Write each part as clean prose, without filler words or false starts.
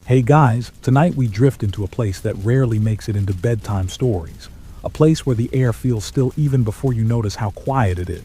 Hey guys, tonight we drift into a place that rarely makes it into bedtime stories. A place where the air feels still even before you notice how quiet it is.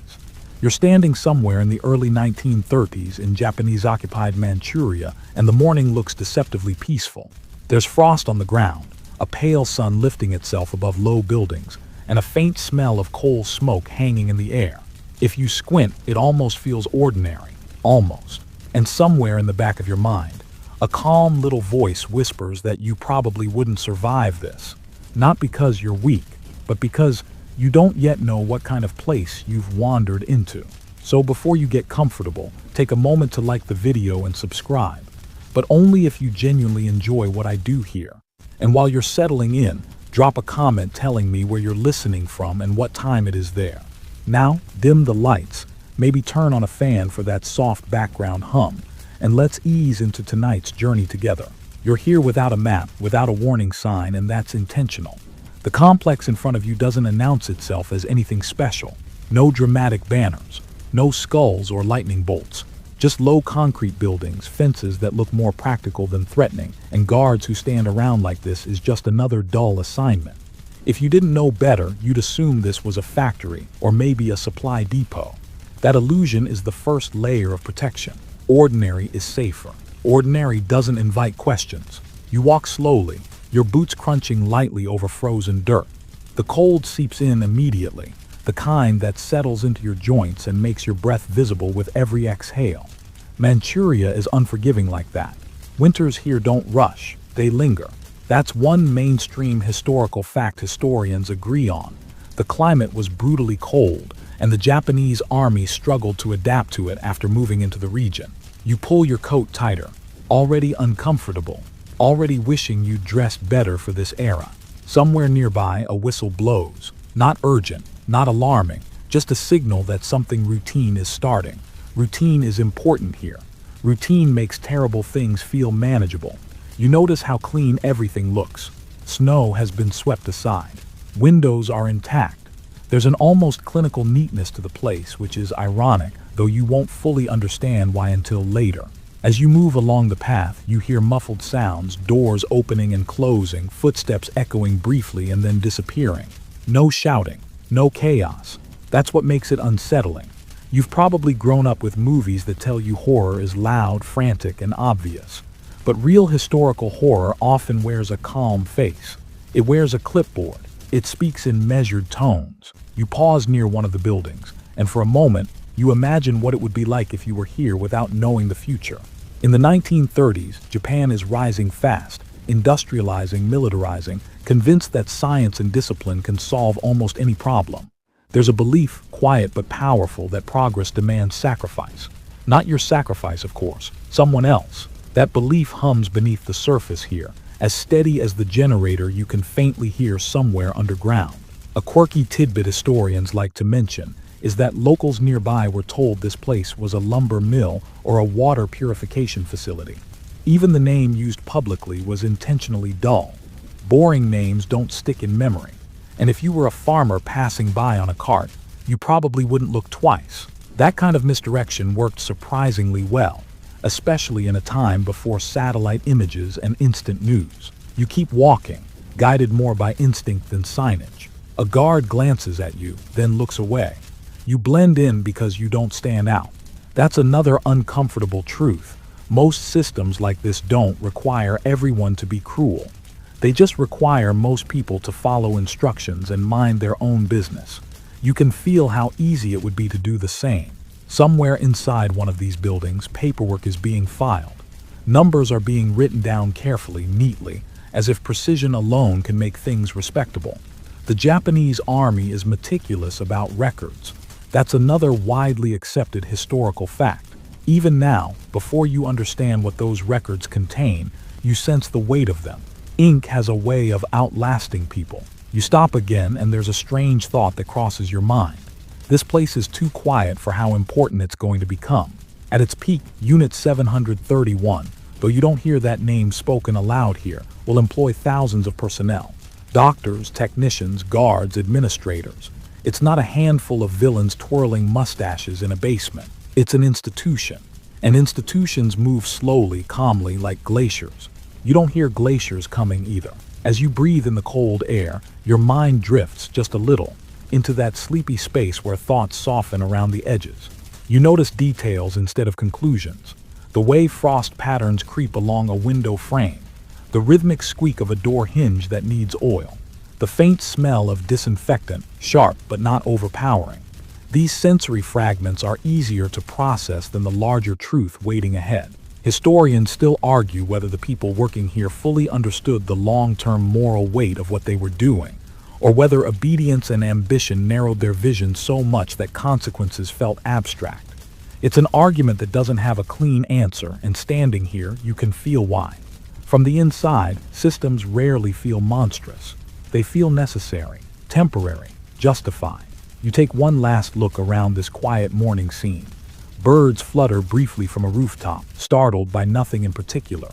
You're standing somewhere in the early 1930s in Japanese-occupied Manchuria, and the morning looks deceptively peaceful. There's frost on the ground, a pale sun lifting itself above low buildings, and a faint smell of coal smoke hanging in the air. If you squint, it almost feels ordinary. Almost. And somewhere in the back of your mind, a calm little voice whispers that you probably wouldn't survive this. Not because you're weak, but because you don't yet know what kind of place you've wandered into. So before you get comfortable, take a moment to like the video and subscribe. But only if you genuinely enjoy what I do here. And while you're settling in, drop a comment telling me where you're listening from and what time it is there. Now, dim the lights, maybe turn on a fan for that soft background hum, and let's ease into tonight's journey together. You're here without a map, without a warning sign, and that's intentional. The complex in front of you doesn't announce itself as anything special. No dramatic banners, no skulls or lightning bolts, just low concrete buildings, fences that look more practical than threatening, and guards who stand around like this is just another dull assignment. If you didn't know better, you'd assume this was a factory or maybe a supply depot. That illusion is the first layer of protection. Ordinary is safer. Ordinary doesn't invite questions. You walk slowly, your boots crunching lightly over frozen dirt. The cold seeps in immediately, the kind that settles into your joints and makes your breath visible with every exhale. Manchuria is unforgiving like that. Winters here don't rush, they linger. That's one mainstream historical fact historians agree on. The climate was brutally cold, and the Japanese army struggled to adapt to it after moving into the region. You pull your coat tighter, already uncomfortable, already wishing you'd dressed better for this era. Somewhere nearby, a whistle blows. Not urgent, not alarming, just a signal that something routine is starting. Routine is important here. Routine makes terrible things feel manageable. You notice how clean everything looks. Snow has been swept aside. Windows are intact. There's an almost clinical neatness to the place, which is ironic, though you won't fully understand why until later. As you move along the path, you hear muffled sounds, doors opening and closing, footsteps echoing briefly and then disappearing. No shouting, no chaos. That's what makes it unsettling. You've probably grown up with movies that tell you horror is loud, frantic, and obvious. But real historical horror often wears a calm face. It wears a clipboard. It speaks in measured tones. You pause near one of the buildings, and for a moment, you imagine what it would be like if you were here without knowing the future. In the 1930s, Japan is rising fast, industrializing, militarizing, convinced that science and discipline can solve almost any problem. There's a belief, quiet but powerful, that progress demands sacrifice. Not your sacrifice, of course, someone else. That belief hums beneath the surface here, as steady as the generator you can faintly hear somewhere underground. A quirky tidbit historians like to mention is that locals nearby were told this place was a lumber mill or a water purification facility. Even the name used publicly was intentionally dull. Boring names don't stick in memory. And if you were a farmer passing by on a cart, you probably wouldn't look twice. That kind of misdirection worked surprisingly well, especially in a time before satellite images and instant news. You keep walking, guided more by instinct than signage. A guard glances at you, then looks away. You blend in because you don't stand out. That's another uncomfortable truth. Most systems like this don't require everyone to be cruel. They just require most people to follow instructions and mind their own business. You can feel how easy it would be to do the same. Somewhere inside one of these buildings, paperwork is being filed. Numbers are being written down carefully, neatly, as if precision alone can make things respectable. The Japanese army is meticulous about records. That's another widely accepted historical fact. Even now, before you understand what those records contain, you sense the weight of them. Ink has a way of outlasting people. You stop again and there's a strange thought that crosses your mind. This place is too quiet for how important it's going to become. At its peak, Unit 731, though you don't hear that name spoken aloud here, will employ thousands of personnel. Doctors, technicians, guards, administrators. It's not a handful of villains twirling mustaches in a basement. It's an institution. And institutions move slowly, calmly, like glaciers. You don't hear glaciers coming either. As you breathe in the cold air, your mind drifts just a little into that sleepy space where thoughts soften around the edges. You notice details instead of conclusions. The way frost patterns creep along a window frame, the rhythmic squeak of a door hinge that needs oil, the faint smell of disinfectant, sharp but not overpowering. These sensory fragments are easier to process than the larger truth waiting ahead. Historians still argue whether the people working here fully understood the long-term moral weight of what they were doing, or whether obedience and ambition narrowed their vision so much that consequences felt abstract. It's an argument that doesn't have a clean answer, and standing here, you can feel why. From the inside, systems rarely feel monstrous. They feel necessary, temporary, justified. You take one last look around this quiet morning scene. Birds flutter briefly from a rooftop, startled by nothing in particular.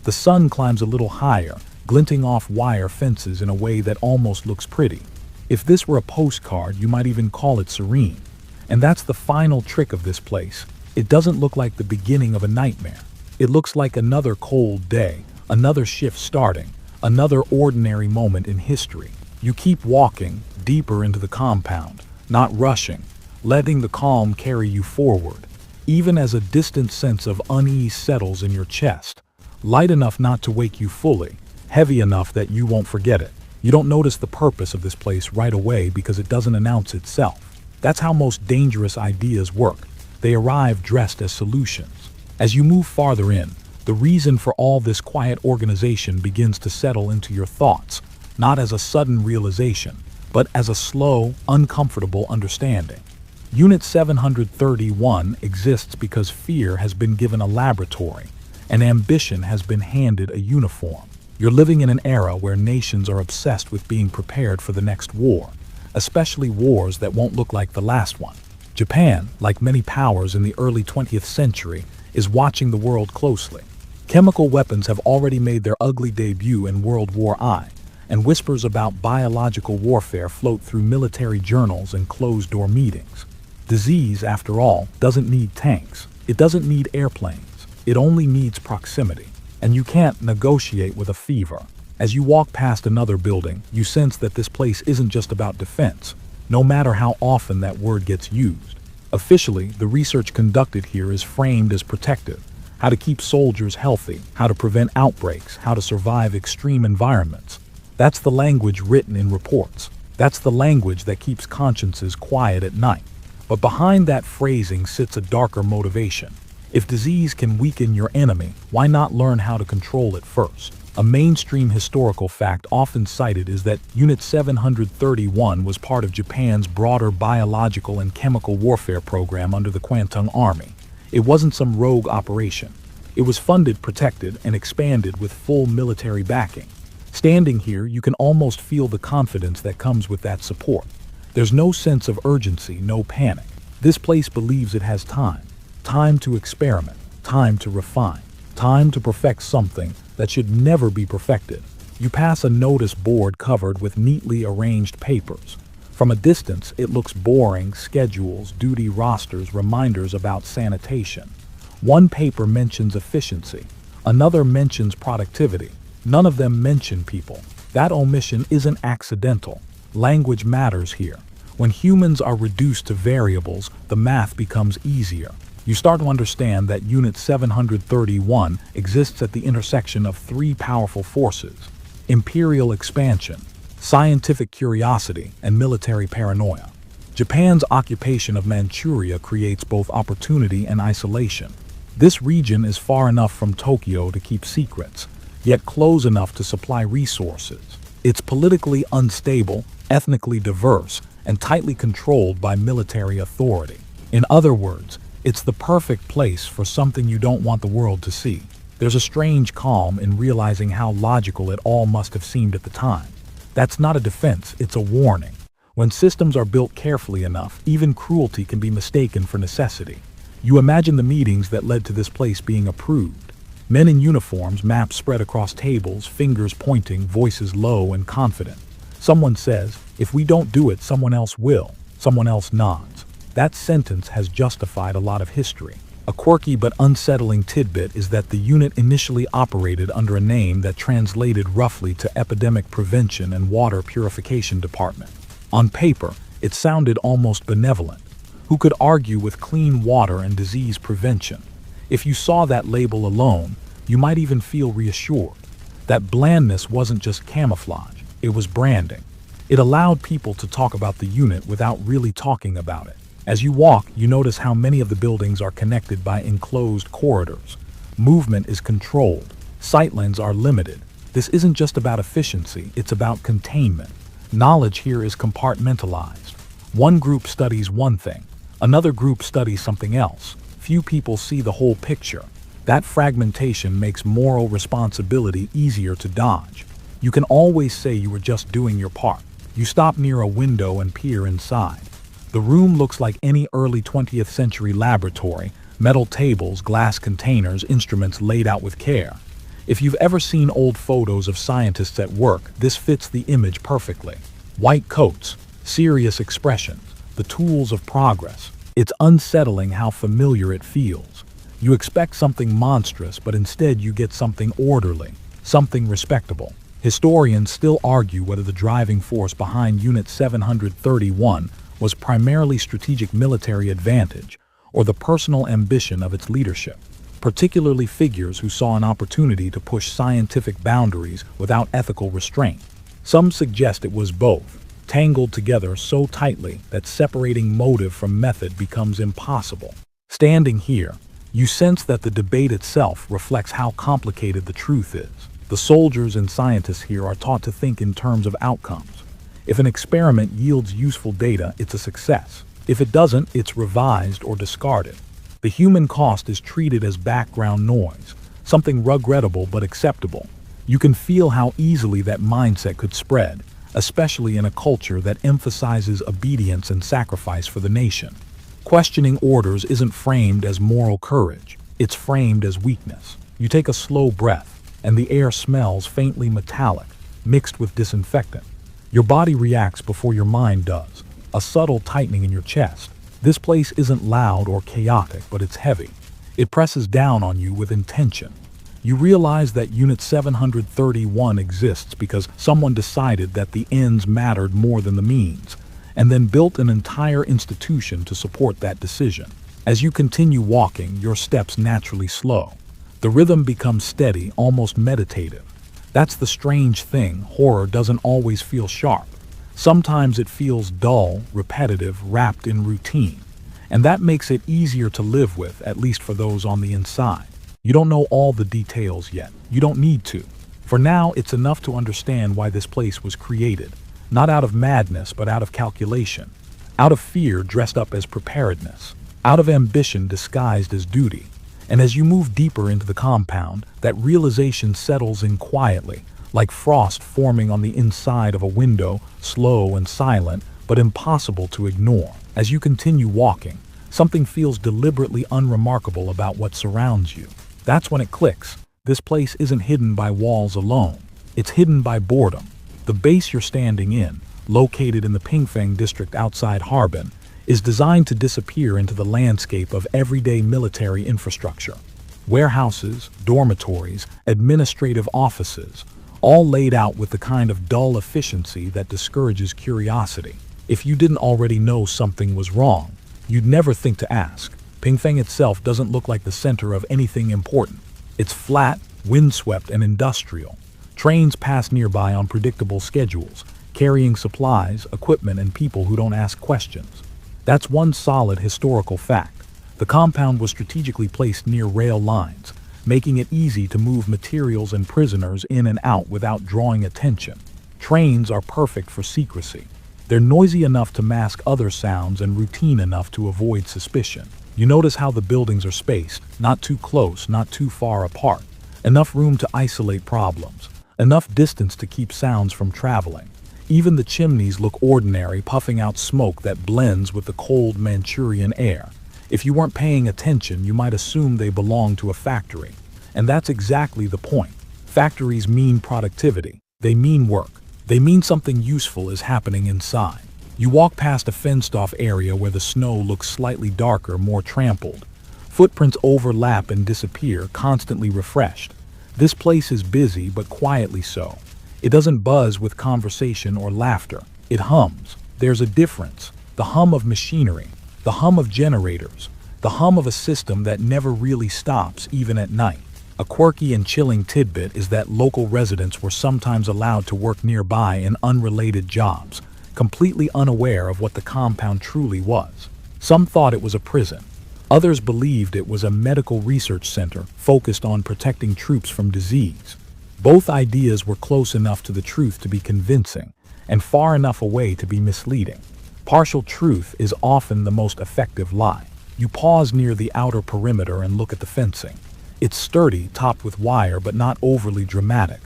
The sun climbs a little higher, glinting off wire fences in a way that almost looks pretty. If this were a postcard, you might even call it serene. And that's the final trick of this place. It doesn't look like the beginning of a nightmare. It looks like another cold day, another shift starting, another ordinary moment in history. You keep walking deeper into the compound, not rushing, letting the calm carry you forward, even as a distant sense of unease settles in your chest, light enough not to wake you fully, heavy enough that you won't forget it. You don't notice the purpose of this place right away because it doesn't announce itself. That's how most dangerous ideas work. They arrive dressed as solutions. As you move farther in, the reason for all this quiet organization begins to settle into your thoughts, not as a sudden realization, but as a slow, uncomfortable understanding. Unit 731 exists because fear has been given a laboratory, and ambition has been handed a uniform. You're living in an era where nations are obsessed with being prepared for the next war, especially wars that won't look like the last one. Japan, like many powers in the early 20th century, is watching the world closely. Chemical weapons have already made their ugly debut in World War I, and whispers about biological warfare float through military journals and closed-door meetings. Disease, after all, doesn't need tanks. It doesn't need airplanes. It only needs proximity. And you can't negotiate with a fever. As you walk past another building, you sense that this place isn't just about defense, no matter how often that word gets used. Officially, the research conducted here is framed as protective. How to keep soldiers healthy, how to prevent outbreaks, how to survive extreme environments. That's the language written in reports. That's the language that keeps consciences quiet at night. But behind that phrasing sits a darker motivation. If disease can weaken your enemy, why not learn how to control it first? A mainstream historical fact often cited is that Unit 731 was part of Japan's broader biological and chemical warfare program under the Kwantung Army. It wasn't some rogue operation. It was funded, protected, and expanded with full military backing. Standing here, you can almost feel the confidence that comes with that support. There's no sense of urgency, no panic. This place believes it has time. Time to experiment, time to refine, time to perfect something that should never be perfected. You pass a notice board covered with neatly arranged papers. From a distance, it looks boring: schedules, duty rosters, reminders about sanitation. One paper mentions efficiency, another mentions productivity. None of them mention people. That omission isn't accidental. Language matters here. When humans are reduced to variables, the math becomes easier. You start to understand that Unit 731 exists at the intersection of three powerful forces: imperial expansion, scientific curiosity, and military paranoia. Japan's occupation of Manchuria creates both opportunity and isolation. This region is far enough from Tokyo to keep secrets, yet close enough to supply resources. It's politically unstable, ethnically diverse, and tightly controlled by military authority. In other words, it's the perfect place for something you don't want the world to see. There's a strange calm in realizing how logical it all must have seemed at the time. That's not a defense, it's a warning. When systems are built carefully enough, even cruelty can be mistaken for necessity. You imagine the meetings that led to this place being approved. Men in uniforms, maps spread across tables, fingers pointing, voices low and confident. Someone says, "If we don't do it, someone else will." Someone else nods. That sentence has justified a lot of history. A quirky but unsettling tidbit is that the unit initially operated under a name that translated roughly to Epidemic Prevention and Water Purification Department. On paper, it sounded almost benevolent. Who could argue with clean water and disease prevention? If you saw that label alone, you might even feel reassured. That blandness wasn't just camouflage, it was branding. It allowed people to talk about the unit without really talking about it. As you walk, you notice how many of the buildings are connected by enclosed corridors. Movement is controlled. Sightlines are limited. This isn't just about efficiency, it's about containment. Knowledge here is compartmentalized. One group studies one thing, another group studies something else. Few people see the whole picture. That fragmentation makes moral responsibility easier to dodge. You can always say you were just doing your part. You stop near a window and peer inside. The room looks like any early 20th century laboratory, metal tables, glass containers, instruments laid out with care. If you've ever seen old photos of scientists at work, this fits the image perfectly. White coats, serious expressions, the tools of progress. It's unsettling how familiar it feels. You expect something monstrous, but instead you get something orderly, something respectable. Historians still argue whether the driving force behind Unit 731 was primarily strategic military advantage or the personal ambition of its leadership, particularly figures who saw an opportunity to push scientific boundaries without ethical restraint. Some suggest it was both, tangled together so tightly that separating motive from method becomes impossible. Standing here, you sense that the debate itself reflects how complicated the truth is. The soldiers and scientists here are taught to think in terms of outcomes. If an experiment yields useful data, it's a success. If it doesn't, it's revised or discarded. The human cost is treated as background noise, something regrettable but acceptable. You can feel how easily that mindset could spread, especially in a culture that emphasizes obedience and sacrifice for the nation. Questioning orders isn't framed as moral courage, it's framed as weakness. You take a slow breath, and the air smells faintly metallic, mixed with disinfectant. Your body reacts before your mind does, a subtle tightening in your chest. This place isn't loud or chaotic, but it's heavy. It presses down on you with intention. You realize that Unit 731 exists because someone decided that the ends mattered more than the means, and then built an entire institution to support that decision. As you continue walking, your steps naturally slow. The rhythm becomes steady, almost meditative. That's the strange thing, horror doesn't always feel sharp. Sometimes it feels dull, repetitive, wrapped in routine. And that makes it easier to live with, at least for those on the inside. You don't know all the details yet. You don't need to. For now, it's enough to understand why this place was created. Not out of madness, but out of calculation. Out of fear dressed up as preparedness. Out of ambition disguised as duty. And as you move deeper into the compound, that realization settles in quietly, like frost forming on the inside of a window, slow and silent, but impossible to ignore. As you continue walking, something feels deliberately unremarkable about what surrounds you. That's when it clicks. This place isn't hidden by walls alone. It's hidden by boredom. The base you're standing in, located in the Pingfeng district outside Harbin, is designed to disappear into the landscape of everyday military infrastructure. Warehouses, dormitories, administrative offices, all laid out with the kind of dull efficiency that discourages curiosity. If you didn't already know something was wrong, you'd never think to ask. Pingfeng itself doesn't look like the center of anything important. It's flat, windswept, and industrial. Trains pass nearby on predictable schedules, carrying supplies, equipment, and people who don't ask questions. That's one solid historical fact. The compound was strategically placed near rail lines, making it easy to move materials and prisoners in and out without drawing attention. Trains are perfect for secrecy. They're noisy enough to mask other sounds and routine enough to avoid suspicion. You notice how the buildings are spaced, not too close, not too far apart. Enough room to isolate problems, enough distance to keep sounds from traveling. Even the chimneys look ordinary, puffing out smoke that blends with the cold Manchurian air. If you weren't paying attention, you might assume they belong to a factory. And that's exactly the point. Factories mean productivity. They mean work. They mean something useful is happening inside. You walk past a fenced-off area where the snow looks slightly darker, more trampled. Footprints overlap and disappear, constantly refreshed. This place is busy, but quietly so. It doesn't buzz with conversation or laughter. It hums. There's a difference. The hum of machinery, the hum of generators, the hum of a system that never really stops, even at night. A quirky and chilling tidbit is that local residents were sometimes allowed to work nearby in unrelated jobs, completely unaware of what the compound truly was. Some thought it was a prison. Others believed it was a medical research center focused on protecting troops from disease. Both ideas were close enough to the truth to be convincing, and far enough away to be misleading. Partial truth is often the most effective lie. You pause near the outer perimeter and look at the fencing. It's sturdy, topped with wire, but not overly dramatic.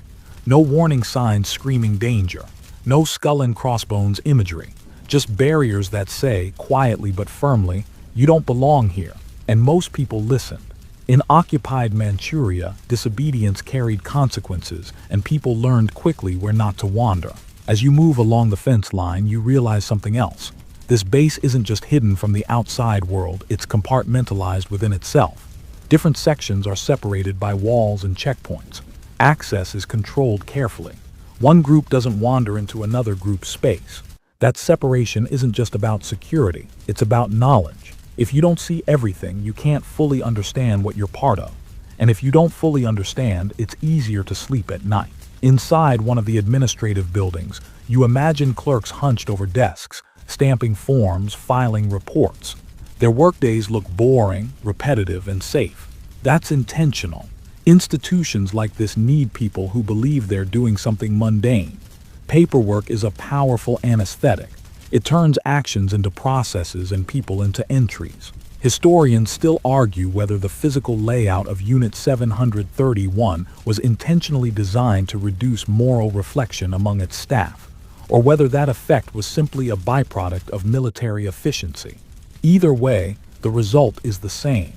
No warning signs screaming danger. No skull and crossbones imagery. Just barriers that say, quietly but firmly, "You don't belong here." And most people listened. In occupied Manchuria, disobedience carried consequences, and people learned quickly where not to wander. As you move along the fence line, you realize something else. This base isn't just hidden from the outside world, it's compartmentalized within itself. Different sections are separated by walls and checkpoints. Access is controlled carefully. One group doesn't wander into another group's space. That separation isn't just about security, it's about knowledge. If you don't see everything, you can't fully understand what you're part of. And if you don't fully understand, it's easier to sleep at night. Inside one of the administrative buildings, you imagine clerks hunched over desks, stamping forms, filing reports. Their workdays look boring, repetitive, and safe. That's intentional. Institutions like this need people who believe they're doing something mundane. Paperwork is a powerful anesthetic. It turns actions into processes and people into entries. Historians still argue whether the physical layout of Unit 731 was intentionally designed to reduce moral reflection among its staff, or whether that effect was simply a byproduct of military efficiency. Either way, the result is the same.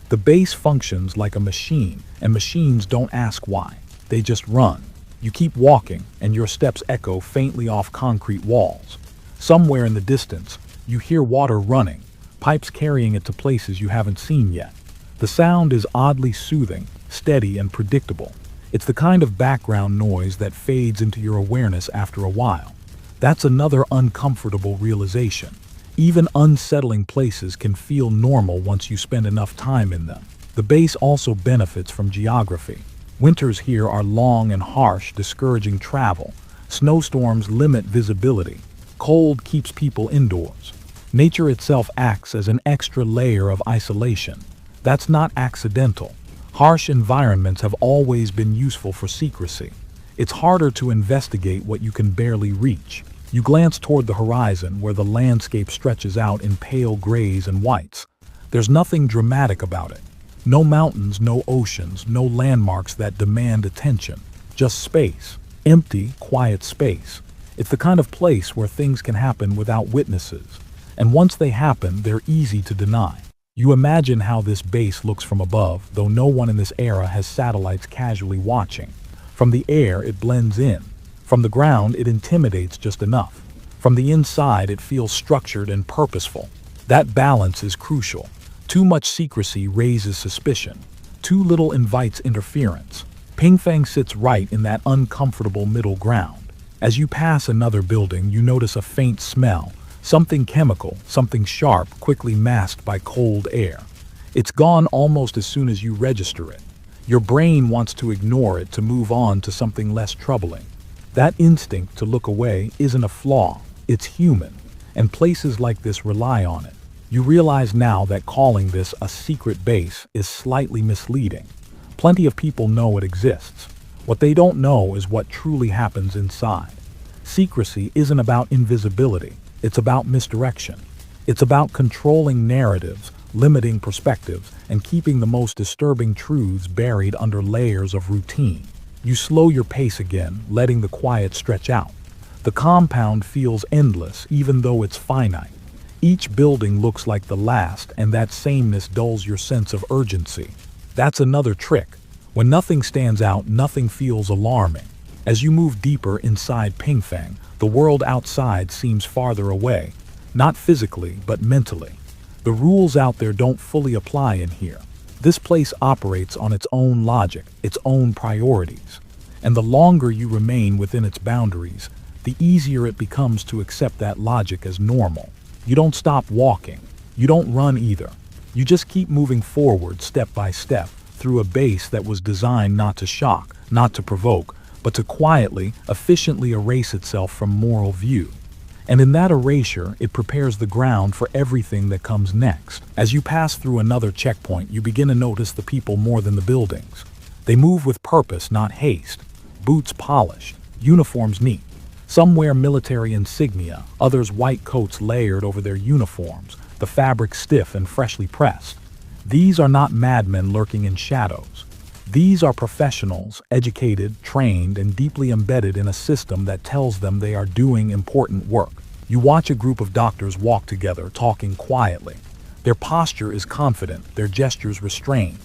The base functions like a machine, and machines don't ask why. They just run. You keep walking, and your steps echo faintly off concrete walls. Somewhere in the distance, you hear water running, pipes carrying it to places you haven't seen yet. The sound is oddly soothing, steady, and predictable. It's the kind of background noise that fades into your awareness after a while. That's another uncomfortable realization. Even unsettling places can feel normal once you spend enough time in them. The base also benefits from geography. Winters here are long and harsh, discouraging travel. Snowstorms limit visibility. Cold keeps people indoors. Nature itself acts as an extra layer of isolation. That's not accidental. Harsh environments have always been useful for secrecy. It's harder to investigate what you can barely reach. You glance toward the horizon where the landscape stretches out in pale grays and whites. There's nothing dramatic about it. No mountains, no oceans, no landmarks that demand attention. Just space. Empty, quiet space. It's the kind of place where things can happen without witnesses. And once they happen, they're easy to deny. You imagine how this base looks from above, though no one in this era has satellites casually watching. From the air, it blends in. From the ground, it intimidates just enough. From the inside, it feels structured and purposeful. That balance is crucial. Too much secrecy raises suspicion. Too little invites interference. Pingfang sits right in that uncomfortable middle ground. As you pass another building, you notice a faint smell. Something chemical, something sharp, quickly masked by cold air. It's gone almost as soon as you register it. Your brain wants to ignore it to move on to something less troubling. That instinct to look away isn't a flaw, it's human, and places like this rely on it. You realize now that calling this a secret base is slightly misleading. Plenty of people know it exists. What they don't know is what truly happens inside. Secrecy isn't about invisibility, it's about misdirection. It's about controlling narratives, limiting perspectives, and keeping the most disturbing truths buried under layers of routine. You slow your pace again, letting the quiet stretch out. The compound feels endless, even though it's finite. Each building looks like the last, and that sameness dulls your sense of urgency. That's another trick. When nothing stands out, nothing feels alarming. As you move deeper inside Pingfang, the world outside seems farther away. Not physically, but mentally. The rules out there don't fully apply in here. This place operates on its own logic, its own priorities. And the longer you remain within its boundaries, the easier it becomes to accept that logic as normal. You don't stop walking. You don't run either. You just keep moving forward step by step through a base that was designed not to shock, not to provoke, but to quietly, efficiently erase itself from moral view. And in that erasure, it prepares the ground for everything that comes next. As you pass through another checkpoint, you begin to notice the people more than the buildings. They move with purpose, not haste. Boots polished, uniforms neat. Some wear military insignia, others white coats layered over their uniforms, the fabric stiff and freshly pressed. These are not madmen lurking in shadows. These are professionals, educated, trained, and deeply embedded in a system that tells them they are doing important work. You watch a group of doctors walk together, talking quietly. Their posture is confident, their gestures restrained.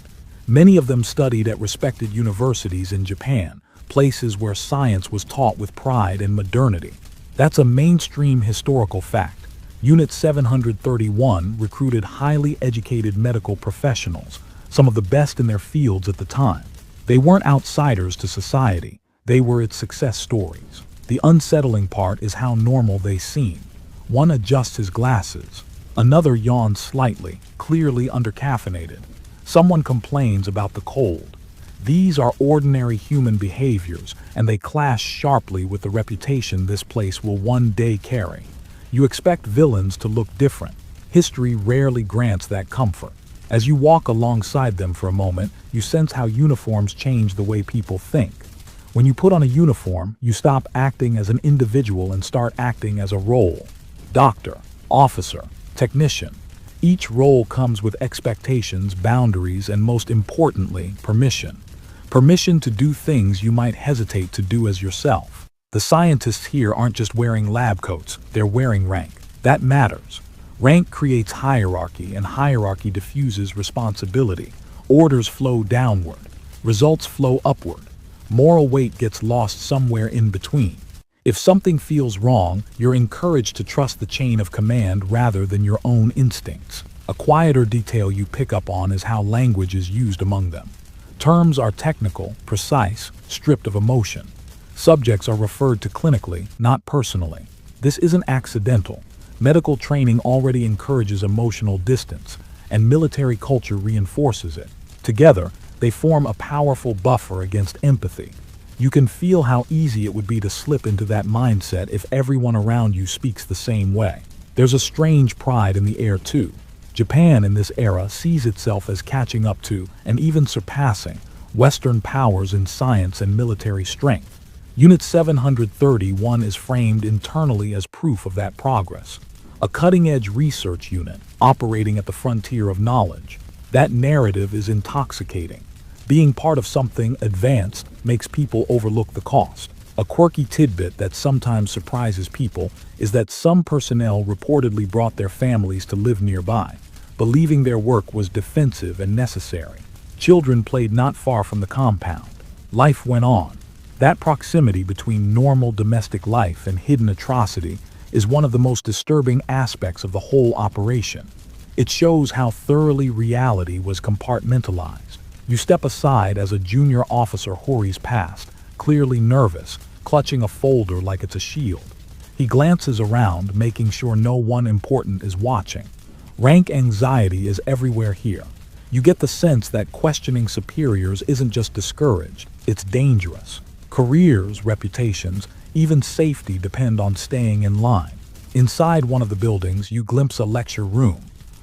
Many of them studied at respected universities in Japan, places where science was taught with pride and modernity. That's a mainstream historical fact. Unit 731 recruited highly educated medical professionals, some of the best in their fields at the time. They weren't outsiders to society, they were its success stories. The unsettling part is how normal they seem. One adjusts his glasses. Another yawns slightly, clearly undercaffeinated. Someone complains about the cold. These are ordinary human behaviors, and they clash sharply with the reputation this place will one day carry. You expect villains to look different. History rarely grants that comfort. As you walk alongside them for a moment, you sense how uniforms change the way people think. When you put on a uniform, you stop acting as an individual and start acting as a role. Doctor, officer, technician. Each role comes with expectations, boundaries, and most importantly, permission. Permission to do things you might hesitate to do as yourself. The scientists here aren't just wearing lab coats, they're wearing rank. That matters. Rank creates hierarchy, and hierarchy diffuses responsibility. Orders flow downward. Results flow upward. Moral weight gets lost somewhere in between. If something feels wrong, you're encouraged to trust the chain of command rather than your own instincts. A quieter detail you pick up on is how language is used among them. Terms are technical, precise, stripped of emotion. Subjects are referred to clinically, not personally. This isn't accidental. Medical training already encourages emotional distance, and military culture reinforces it. Together, they form a powerful buffer against empathy. You can feel how easy it would be to slip into that mindset if everyone around you speaks the same way. There's a strange pride in the air too. Japan in this era sees itself as catching up to, and even surpassing, Western powers in science and military strength. Unit 731 is framed internally as proof of that progress. A cutting-edge research unit, operating at the frontier of knowledge. That narrative is intoxicating. Being part of something advanced makes people overlook the cost. A quirky tidbit that sometimes surprises people is that some personnel reportedly brought their families to live nearby, believing their work was defensive and necessary. Children played not far from the compound. Life went on. That proximity between normal domestic life and hidden atrocity is one of the most disturbing aspects of the whole operation. It shows how thoroughly reality was compartmentalized. You step aside as a junior officer hurries past, clearly nervous, clutching a folder like it's a shield. He glances around, making sure no one important is watching. Rank anxiety is everywhere here. You get the sense that questioning superiors isn't just discouraged, it's dangerous. Careers, reputations, even safety depend on staying in line. Inside one of the buildings, you glimpse a lecture room.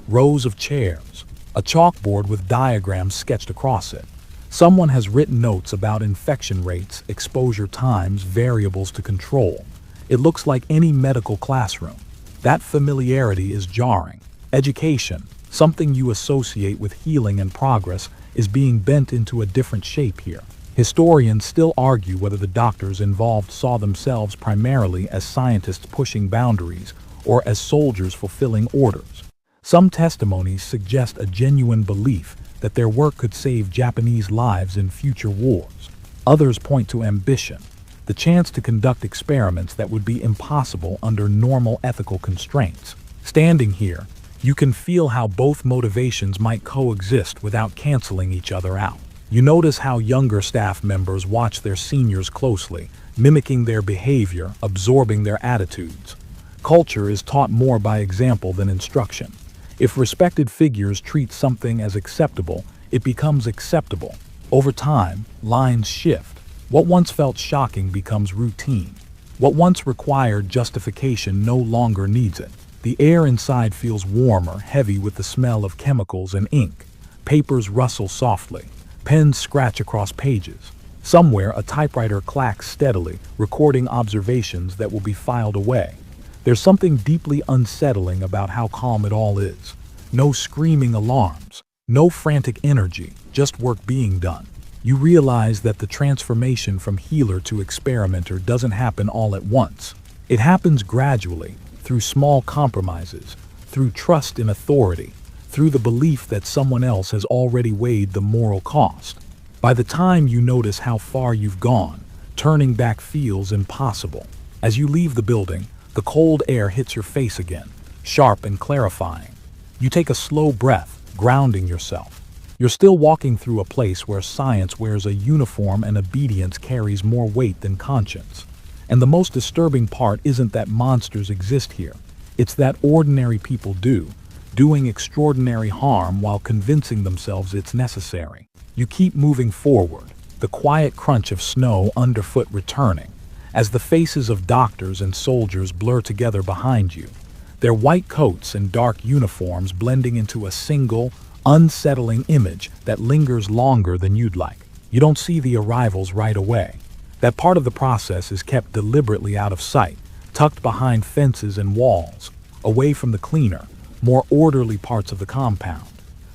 Rows of chairs. A chalkboard with diagrams sketched across it. Someone has written notes about infection rates, exposure times, variables to control. It looks like any medical classroom. That familiarity is jarring. Education, something you associate with healing and progress, is being bent into a different shape here. Historians still argue whether the doctors involved saw themselves primarily as scientists pushing boundaries or as soldiers fulfilling orders. Some testimonies suggest a genuine belief that their work could save Japanese lives in future wars. Others point to ambition, the chance to conduct experiments that would be impossible under normal ethical constraints. Standing here, You can feel how both motivations might coexist without canceling each other out. You notice how younger staff members watch their seniors closely, mimicking their behavior, absorbing their attitudes. Culture is taught more by example than instruction. If respected figures treat something as acceptable, it becomes acceptable. Over time, lines shift. What once felt shocking becomes routine. What once required justification no longer needs it. The air inside feels warmer, heavy with the smell of chemicals and ink. Papers rustle softly. Pens scratch across pages. Somewhere, a typewriter clacks steadily, recording observations that will be filed away. There's something deeply unsettling about how calm it all is. No screaming alarms, no frantic energy, just work being done. You realize that the transformation from healer to experimenter doesn't happen all at once. It happens gradually, through small compromises, through trust in authority, through the belief that someone else has already weighed the moral cost. By the time you notice how far you've gone, turning back feels impossible. As you leave the building, the cold air hits your face again, sharp and clarifying. You take a slow breath, grounding yourself. You're still walking through a place where science wears a uniform and obedience carries more weight than conscience. And the most disturbing part isn't that monsters exist here. It's that ordinary people do, doing extraordinary harm while convincing themselves it's necessary. You keep moving forward, the quiet crunch of snow underfoot returning, as the faces of doctors and soldiers blur together behind you, their white coats and dark uniforms blending into a single, unsettling image that lingers longer than you'd like. You don't see the arrivals right away. That part of the process is kept deliberately out of sight, tucked behind fences and walls, away from the cleaner, more orderly parts of the compound.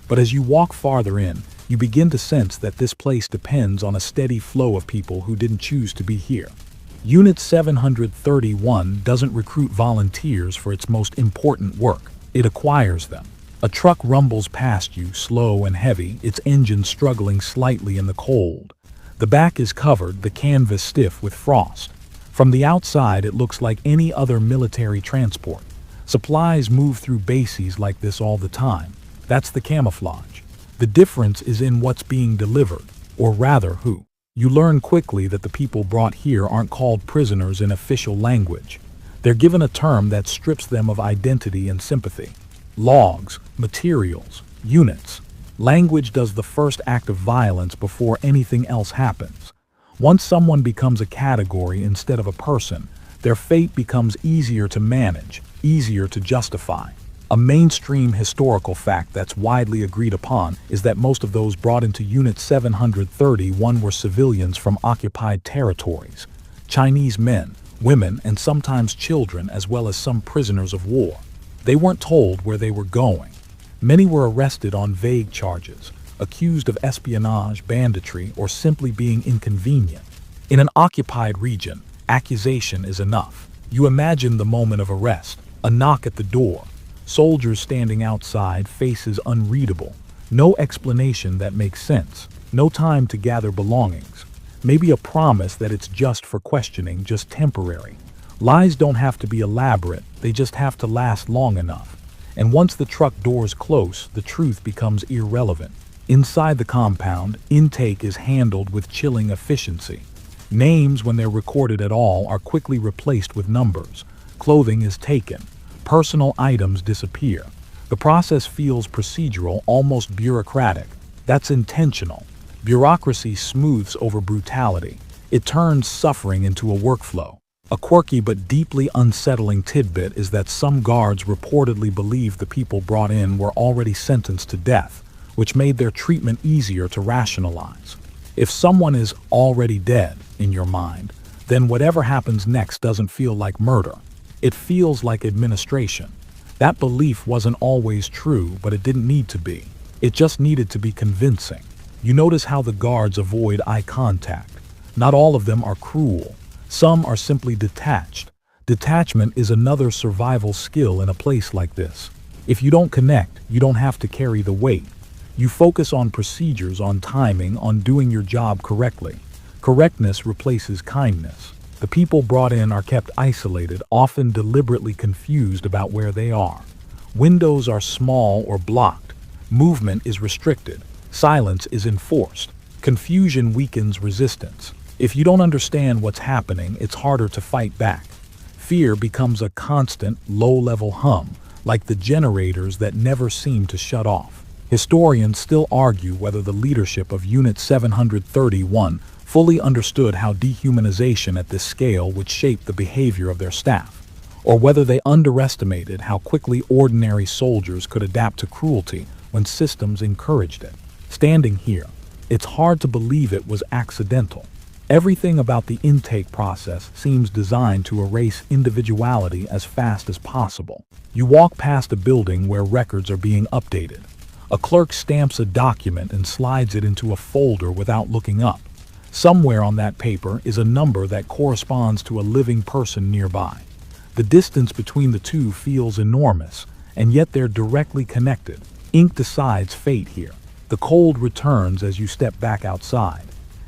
But as you walk farther in, you begin to sense that this place depends on a steady flow of people who didn't choose to be here. Unit 731 doesn't recruit volunteers for its most important work. It acquires them. A truck rumbles past you, slow and heavy, its engine struggling slightly in the cold. The back is covered, the canvas stiff with frost. From the outside, it looks like any other military transport. Supplies move through bases like this all the time. That's the camouflage. The difference is in what's being delivered, or rather who. You learn quickly that the people brought here aren't called prisoners in official language. They're given a term that strips them of identity and sympathy. Logs, materials, units. Language does the first act of violence before anything else happens. Once someone becomes a category instead of a person, their fate becomes easier to manage, easier to justify. A mainstream historical fact that's widely agreed upon is that most of those brought into Unit 731 were civilians from occupied territories. Chinese men, women, and sometimes children, as well as some prisoners of war. They weren't told where they were going. Many were arrested on vague charges, accused of espionage, banditry, or simply being inconvenient. In an occupied region, accusation is enough. You imagine the moment of arrest, a knock at the door, soldiers standing outside, faces unreadable, no explanation that makes sense, no time to gather belongings, maybe a promise that it's just for questioning, just temporary. Lies don't have to be elaborate, they just have to last long enough. And once the truck doors close, the truth becomes irrelevant. Inside the compound, intake is handled with chilling efficiency. Names, when they're recorded at all, are quickly replaced with numbers. Clothing is taken. Personal items disappear. The process feels procedural, almost bureaucratic. That's intentional. Bureaucracy smooths over brutality. It turns suffering into a workflow. A quirky but deeply unsettling tidbit is that some guards reportedly believed the people brought in were already sentenced to death, which made their treatment easier to rationalize. If someone is already dead, in your mind, then whatever happens next doesn't feel like murder. It feels like administration. That belief wasn't always true, but it didn't need to be. It just needed to be convincing. You notice how the guards avoid eye contact. Not all of them are cruel. Some are simply detached. Detachment is another survival skill in a place like this. If you don't connect, you don't have to carry the weight. You focus on procedures, on timing, on doing your job correctly. Correctness replaces kindness. The people brought in are kept isolated, often deliberately confused about where they are. Windows are small or blocked. Movement is restricted. Silence is enforced. Confusion weakens resistance. If you don't understand what's happening, it's harder to fight back. Fear becomes a constant, low-level hum, like the generators that never seem to shut off. Historians still argue whether the leadership of Unit 731 fully understood how dehumanization at this scale would shape the behavior of their staff, or whether they underestimated how quickly ordinary soldiers could adapt to cruelty when systems encouraged it. Standing here, it's hard to believe it was accidental. Everything about the intake process seems designed to erase individuality as fast as possible. You walk past a building where records are being updated. A clerk stamps a document and slides it into a folder without looking up. Somewhere on that paper is a number that corresponds to a living person nearby. The distance between the two feels enormous, and yet they're directly connected. Ink decides fate here. The cold returns as you step back outside.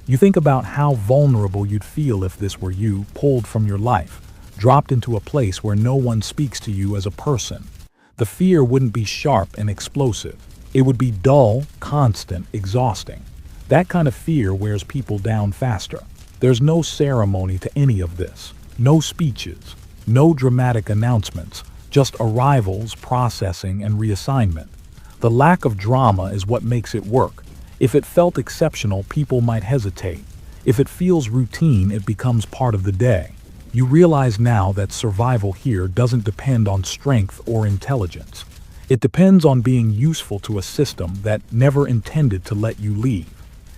You think about how vulnerable you'd feel if this were you, pulled from your life, dropped into a place where no one speaks to you as a person. The fear wouldn't be sharp and explosive. It would be dull, constant, exhausting. That kind of fear wears people down faster. There's no ceremony to any of this. No speeches. No dramatic announcements. Just arrivals, processing, and reassignment. The lack of drama is what makes it work. If it felt exceptional, people might hesitate. If it feels routine, it becomes part of the day. You realize now that survival here doesn't depend on strength or intelligence. It depends on being useful to a system that never intended to let you leave.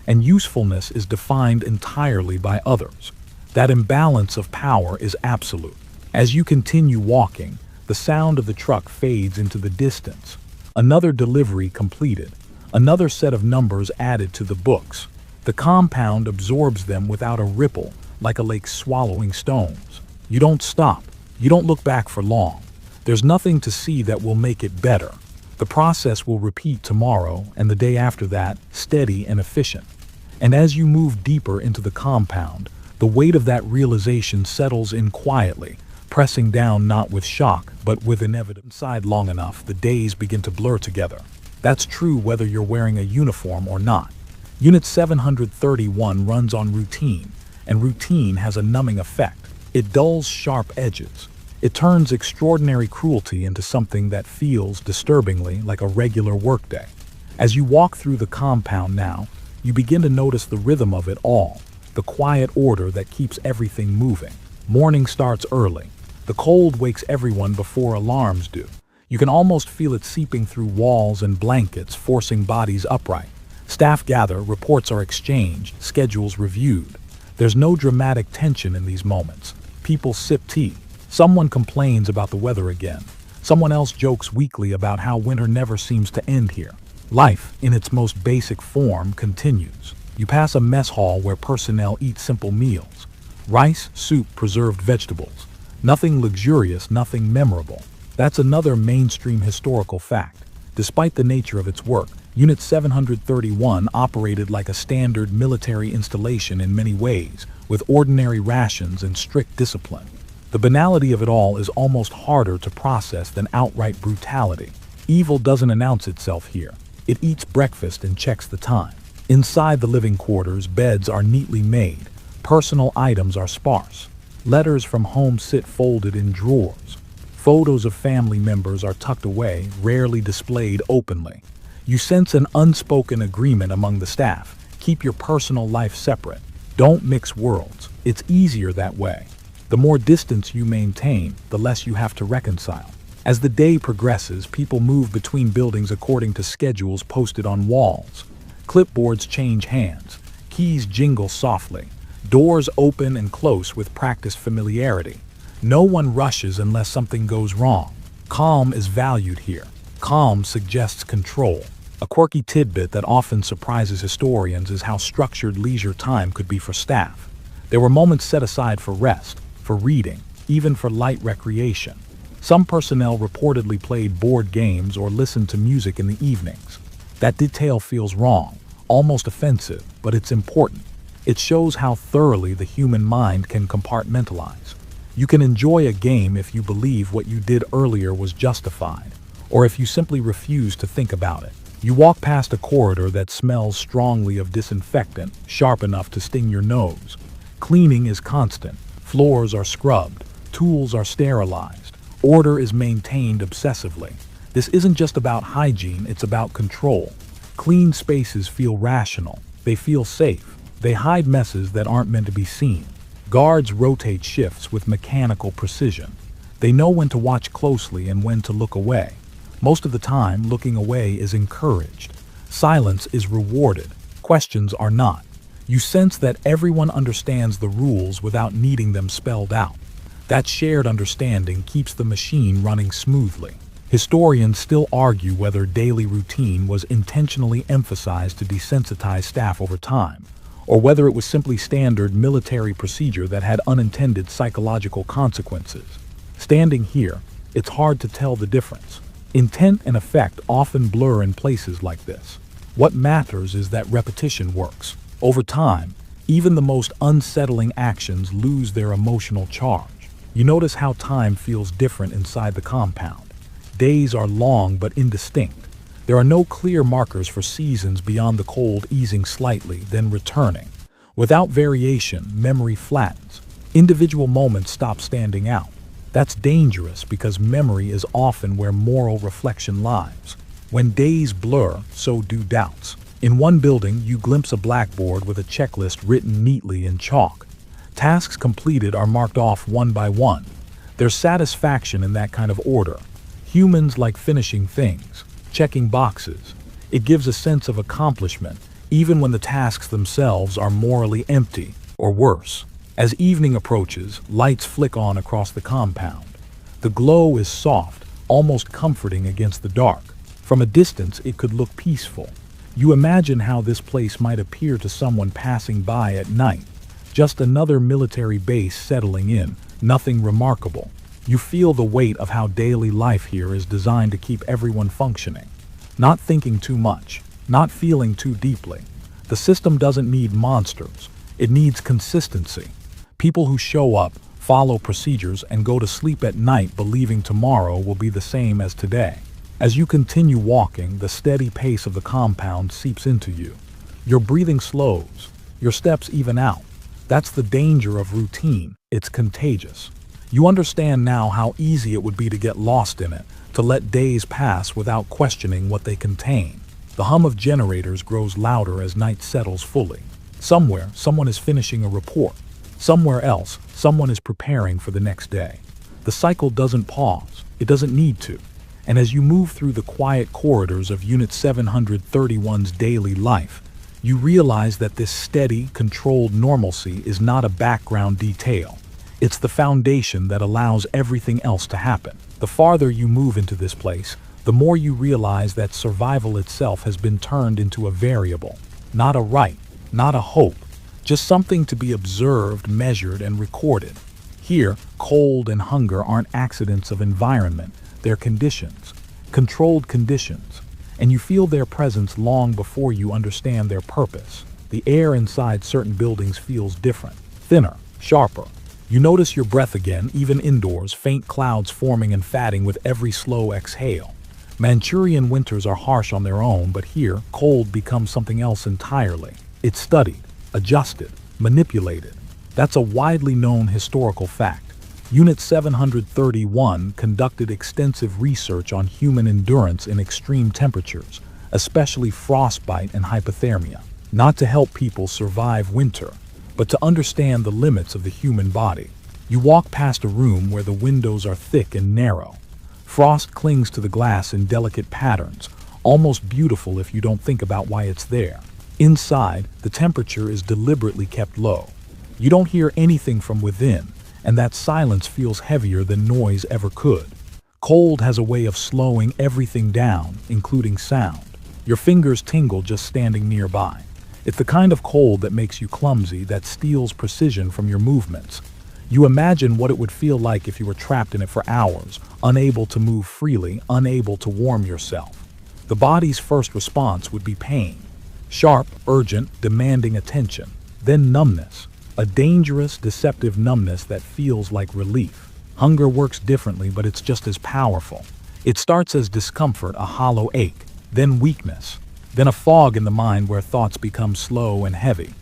And usefulness is defined entirely by others. That imbalance of power is absolute. As you continue walking, the sound of the truck fades into the distance. Another delivery completed. Another set of numbers added to the books. The compound absorbs them without a ripple, like a lake swallowing stones. You don't stop. You don't look back for long. There's nothing to see that will make it better. The process will repeat tomorrow and the day after that, steady and efficient. And as you move deeper into the compound, the weight of that realization settles in quietly, pressing down not with shock, but with inevitable. Inside long enough, the days begin to blur together. That's true whether you're wearing a uniform or not. Unit 731 runs on routine, and routine has a numbing effect. It dulls sharp edges. It turns extraordinary cruelty into something that feels disturbingly like a regular workday. As you walk through the compound now, you begin to notice the rhythm of it all, the quiet order that keeps everything moving. Morning starts early. The cold wakes everyone before alarms do. You can almost feel it seeping through walls and blankets, forcing bodies upright. Staff gather, reports are exchanged, schedules reviewed. There's no dramatic tension in these moments. People sip tea. Someone complains about the weather again. Someone else jokes weakly about how winter never seems to end here. Life, in its most basic form, continues. You pass a mess hall where personnel eat simple meals. Rice, soup, preserved vegetables. Nothing luxurious, nothing memorable. That's another mainstream historical fact. Despite the nature of its work, Unit 731 operated like a standard military installation in many ways, with ordinary rations and strict discipline. The banality of it all is almost harder to process than outright brutality. Evil doesn't announce itself here. It eats breakfast and checks the time. Inside the living quarters, beds are neatly made. Personal items are sparse. Letters from home sit folded in drawers. Photos of family members are tucked away, rarely displayed openly. You sense an unspoken agreement among the staff. Keep your personal life separate. Don't mix worlds. It's easier that way. The more distance you maintain, the less you have to reconcile. As the day progresses, people move between buildings according to schedules posted on walls. Clipboards change hands. Keys jingle softly. Doors open and close with practiced familiarity. No one rushes unless something goes wrong. Calm is valued here. Calm suggests control. A quirky tidbit that often surprises historians is how structured leisure time could be for staff. There were moments set aside for rest, for reading, even for light recreation. Some personnel reportedly played board games or listened to music in the evenings. That detail feels wrong, almost offensive, but it's important. It shows how thoroughly the human mind can compartmentalize. You can enjoy a game if you believe what you did earlier was justified, or if you simply refuse to think about it. You walk past a corridor that smells strongly of disinfectant, sharp enough to sting your nose. Cleaning is constant. Floors are scrubbed. Tools are sterilized. Order is maintained obsessively. This isn't just about hygiene, it's about control. Clean spaces feel rational. They feel safe. They hide messes that aren't meant to be seen. Guards rotate shifts with mechanical precision. They know when to watch closely and when to look away. Most of the time, looking away is encouraged. Silence is rewarded. Questions are not. You sense that everyone understands the rules without needing them spelled out. That shared understanding keeps the machine running smoothly. Historians still argue whether daily routine was intentionally emphasized to desensitize staff over time, or whether it was simply standard military procedure that had unintended psychological consequences. Standing here, it's hard to tell the difference. Intent and effect often blur in places like this. What matters is that repetition works. Over time, even the most unsettling actions lose their emotional charge. You notice how time feels different inside the compound. Days are long but indistinct. There are no clear markers for seasons beyond the cold easing slightly, then returning. Without variation, memory flattens. Individual moments stop standing out. That's dangerous because memory is often where moral reflection lies. When days blur, so do doubts. In one building, you glimpse a blackboard with a checklist written neatly in chalk. Tasks completed are marked off one by one. There's satisfaction in that kind of order. Humans like finishing things, checking boxes. It gives a sense of accomplishment, even when the tasks themselves are morally empty, or worse. As evening approaches, lights flick on across the compound. The glow is soft, almost comforting against the dark. From a distance, it could look peaceful. You imagine how this place might appear to someone passing by at night. Just another military base settling in, nothing remarkable. You feel the weight of how daily life here is designed to keep everyone functioning. Not thinking too much, not feeling too deeply. The system doesn't need monsters. It needs consistency. People who show up, follow procedures, and go to sleep at night believing tomorrow will be the same as today. As you continue walking, the steady pace of the compound seeps into you. Your breathing slows. Your steps even out. That's the danger of routine. It's contagious. You understand now how easy it would be to get lost in it, to let days pass without questioning what they contain. The hum of generators grows louder as night settles fully. Somewhere, someone is finishing a report. Somewhere else, someone is preparing for the next day. The cycle doesn't pause. It doesn't need to. And as you move through the quiet corridors of Unit 731's daily life, you realize that this steady, controlled normalcy is not a background detail. It's the foundation that allows everything else to happen. The farther you move into this place, the more you realize that survival itself has been turned into a variable. Not a right, not a hope, just something to be observed, measured, and recorded. Here, cold and hunger aren't accidents of environment, they're conditions, controlled conditions, and you feel their presence long before you understand their purpose. The air inside certain buildings feels different, thinner, sharper. You notice your breath again, even indoors, faint clouds forming and fatting with every slow exhale. Manchurian winters are harsh on their own, but here, cold becomes something else entirely. It's studied, adjusted, manipulated. That's a widely known historical fact. Unit 731 conducted extensive research on human endurance in extreme temperatures, especially frostbite and hypothermia, not to help people survive winter, but to understand the limits of the human body. You walk past a room where the windows are thick and narrow. Frost clings to the glass in delicate patterns, almost beautiful if you don't think about why it's there. Inside, the temperature is deliberately kept low. You don't hear anything from within, and that silence feels heavier than noise ever could. Cold has a way of slowing everything down, including sound. Your fingers tingle just standing nearby. It's the kind of cold that makes you clumsy, that steals precision from your movements. You imagine what it would feel like if you were trapped in it for hours, unable to move freely, unable to warm yourself. The body's first response would be pain. Sharp, urgent, demanding attention. Then numbness. A dangerous, deceptive numbness that feels like relief. Hunger works differently, but it's just as powerful. It starts as discomfort, a hollow ache, then weakness, then a fog in the mind where thoughts become slow and heavy.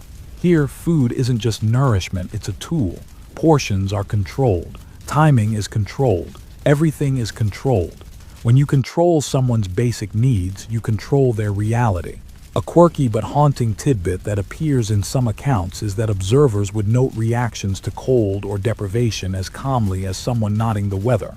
Here, food isn't just nourishment, it's a tool. Portions are controlled, timing is controlled, everything is controlled. When you control someone's basic needs, you control their reality. A quirky but haunting tidbit that appears in some accounts is that observers would note reactions to cold or deprivation as calmly as someone nodding the weather.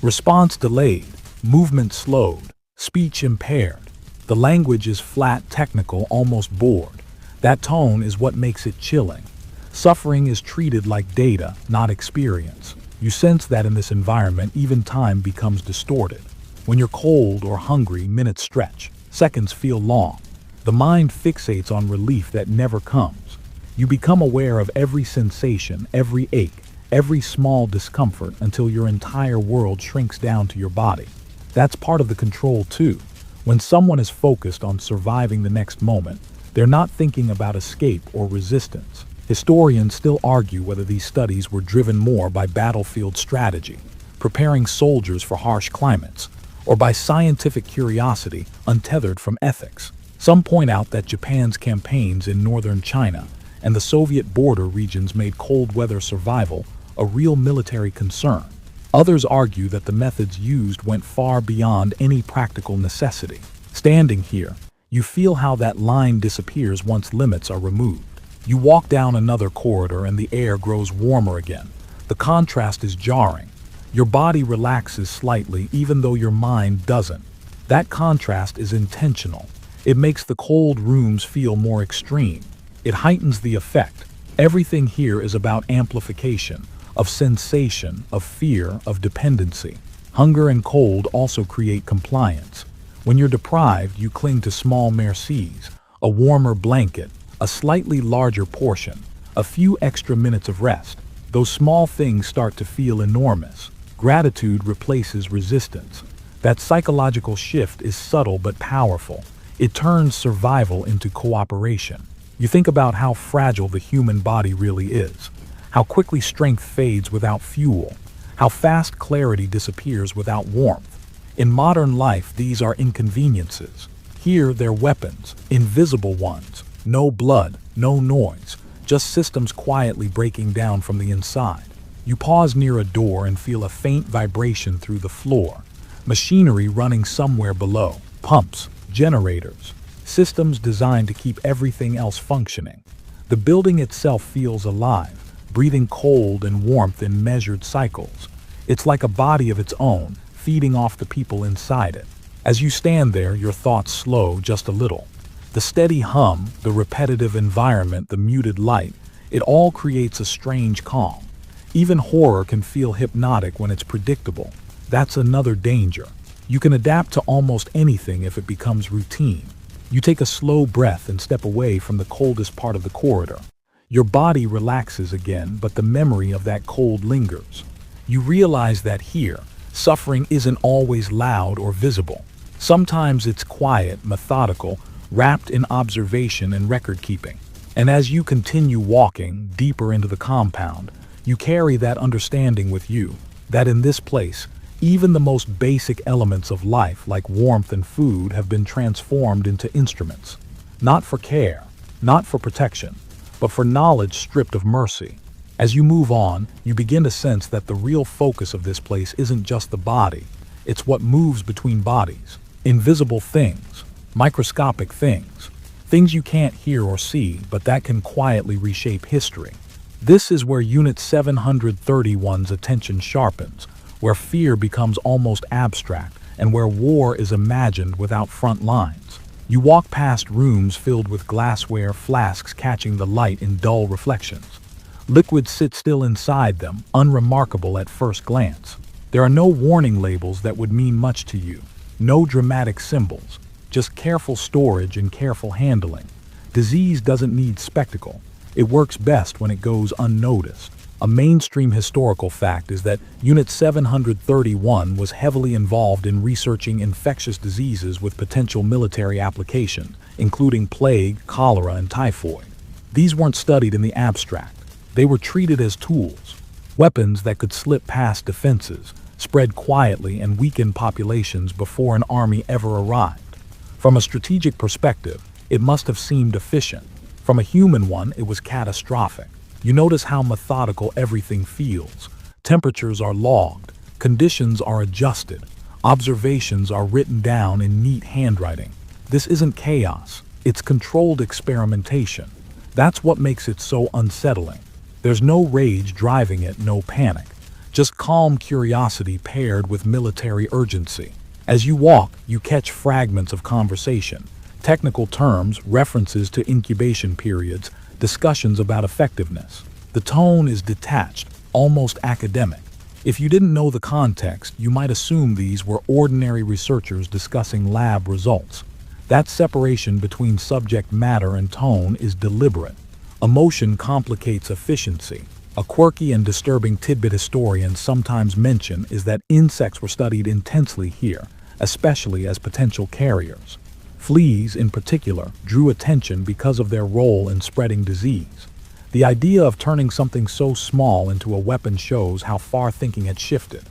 Response delayed, movement slowed, speech impaired. The language is flat, technical, almost bored. That tone is what makes it chilling. Suffering is treated like data, not experience. You sense that in this environment, even time becomes distorted. When you're cold or hungry, minutes stretch, seconds feel long. The mind fixates on relief that never comes. You become aware of every sensation, every ache, every small discomfort until your entire world shrinks down to your body. That's part of the control too. When someone is focused on surviving the next moment, they're not thinking about escape or resistance. Historians still argue whether these studies were driven more by battlefield strategy, preparing soldiers for harsh climates, or by scientific curiosity untethered from ethics. Some point out that Japan's campaigns in northern China and the Soviet border regions made cold weather survival a real military concern. Others argue that the methods used went far beyond any practical necessity. Standing here, you feel how that line disappears once limits are removed. You walk down another corridor and the air grows warmer again. The contrast is jarring. Your body relaxes slightly even though your mind doesn't. That contrast is intentional. It makes the cold rooms feel more extreme. It heightens the effect. Everything here is about amplification, of sensation, of fear, of dependency. Hunger and cold also create compliance. When you're deprived, you cling to small mercies, a warmer blanket, a slightly larger portion, a few extra minutes of rest. Those small things start to feel enormous. Gratitude replaces resistance. That psychological shift is subtle but powerful. It turns survival into cooperation. You think about how fragile the human body really is, how quickly strength fades without fuel, how fast clarity disappears without warmth. In modern life, these are inconveniences. Here, they're weapons, invisible ones. No blood, no noise, just systems quietly breaking down from the inside. You pause near a door and feel a faint vibration through the floor. Machinery running somewhere below, pumps, generators, systems designed to keep everything else functioning. The building itself feels alive, breathing cold and warmth in measured cycles. It's like a body of its own, feeding off the people inside it. As you stand there, your thoughts slow just a little. The steady hum, the repetitive environment, the muted light, it all creates a strange calm. Even horror can feel hypnotic when it's predictable. That's another danger. You can adapt to almost anything if it becomes routine. You take a slow breath and step away from the coldest part of the corridor. Your body relaxes again, but the memory of that cold lingers. You realize that here, suffering isn't always loud or visible. Sometimes it's quiet, methodical, wrapped in observation and record-keeping. And as you continue walking deeper into the compound, you carry that understanding with you, that in this place, even the most basic elements of life, like warmth and food, have been transformed into instruments. Not for care, not for protection, but for knowledge stripped of mercy. As you move on, you begin to sense that the real focus of this place isn't just the body, it's what moves between bodies. Invisible things, microscopic things, things you can't hear or see, but that can quietly reshape history. This is where Unit 731's attention sharpens, where fear becomes almost abstract, and where war is imagined without front lines. You walk past rooms filled with glassware, flasks catching the light in dull reflections. Liquids sit still inside them, unremarkable at first glance. There are no warning labels that would mean much to you, no dramatic symbols, just careful storage and careful handling. Disease doesn't need spectacle. It works best when it goes unnoticed. A mainstream historical fact is that Unit 731 was heavily involved in researching infectious diseases with potential military application, including plague, cholera, and typhoid. These weren't studied in the abstract. They were treated as tools, weapons that could slip past defenses, spread quietly and weakened populations before an army ever arrived. From a strategic perspective, it must have seemed efficient. From a human one, it was catastrophic. You notice how methodical everything feels. Temperatures are logged, conditions are adjusted, observations are written down in neat handwriting. This isn't chaos, it's controlled experimentation. That's what makes it so unsettling. There's no rage driving it, no panic. Just calm curiosity paired with military urgency. As you walk, you catch fragments of conversation, technical terms, references to incubation periods, discussions about effectiveness. The tone is detached, almost academic. If you didn't know the context, you might assume these were ordinary researchers discussing lab results. That separation between subject matter and tone is deliberate. Emotion complicates efficiency. A quirky and disturbing tidbit historians sometimes mention is that insects were studied intensely here, especially as potential carriers. Fleas, in particular, drew attention because of their role in spreading disease. The idea of turning something so small into a weapon shows how far thinking had shifted.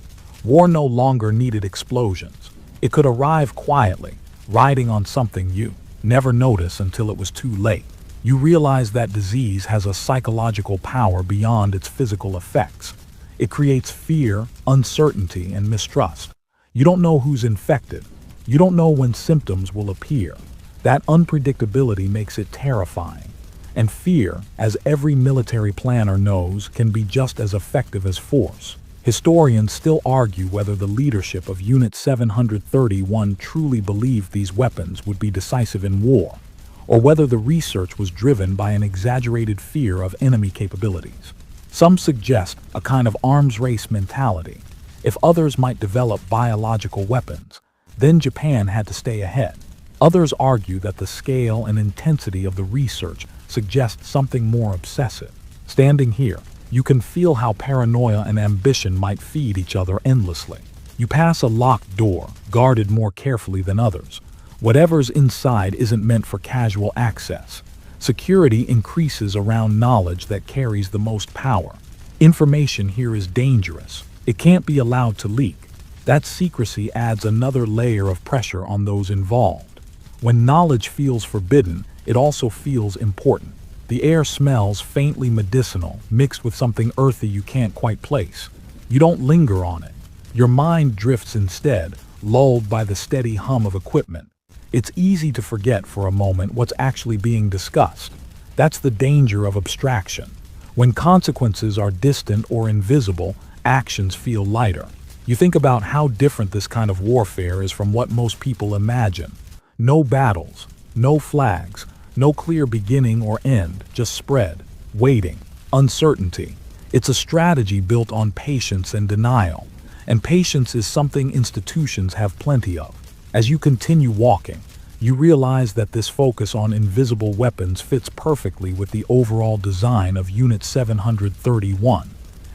War no longer needed explosions. It could arrive quietly, riding on something you never notice until it was too late. You realize that disease has a psychological power beyond its physical effects. It creates fear, uncertainty, and mistrust. You don't know who's infected. You don't know when symptoms will appear. That unpredictability makes it terrifying. And fear, as every military planner knows, can be just as effective as force. Historians still argue whether the leadership of Unit 731 truly believed these weapons would be decisive in war, or whether the research was driven by an exaggerated fear of enemy capabilities. Some suggest a kind of arms race mentality. If others might develop biological weapons, then Japan had to stay ahead. Others argue that the scale and intensity of the research suggests something more obsessive. Standing here, you can feel how paranoia and ambition might feed each other endlessly. You pass a locked door, guarded more carefully than others. Whatever's inside isn't meant for casual access. Security increases around knowledge that carries the most power. Information here is dangerous. It can't be allowed to leak. That secrecy adds another layer of pressure on those involved. When knowledge feels forbidden, it also feels important. The air smells faintly medicinal, mixed with something earthy you can't quite place. You don't linger on it. Your mind drifts instead, lulled by the steady hum of equipment. It's easy to forget for a moment what's actually being discussed. That's the danger of abstraction. When consequences are distant or invisible, actions feel lighter. You think about how different this kind of warfare is from what most people imagine. No battles, no flags, no clear beginning or end, just spread, waiting, uncertainty. It's a strategy built on patience and denial, and patience is something institutions have plenty of. As you continue walking, you realize that this focus on invisible weapons fits perfectly with the overall design of Unit 731.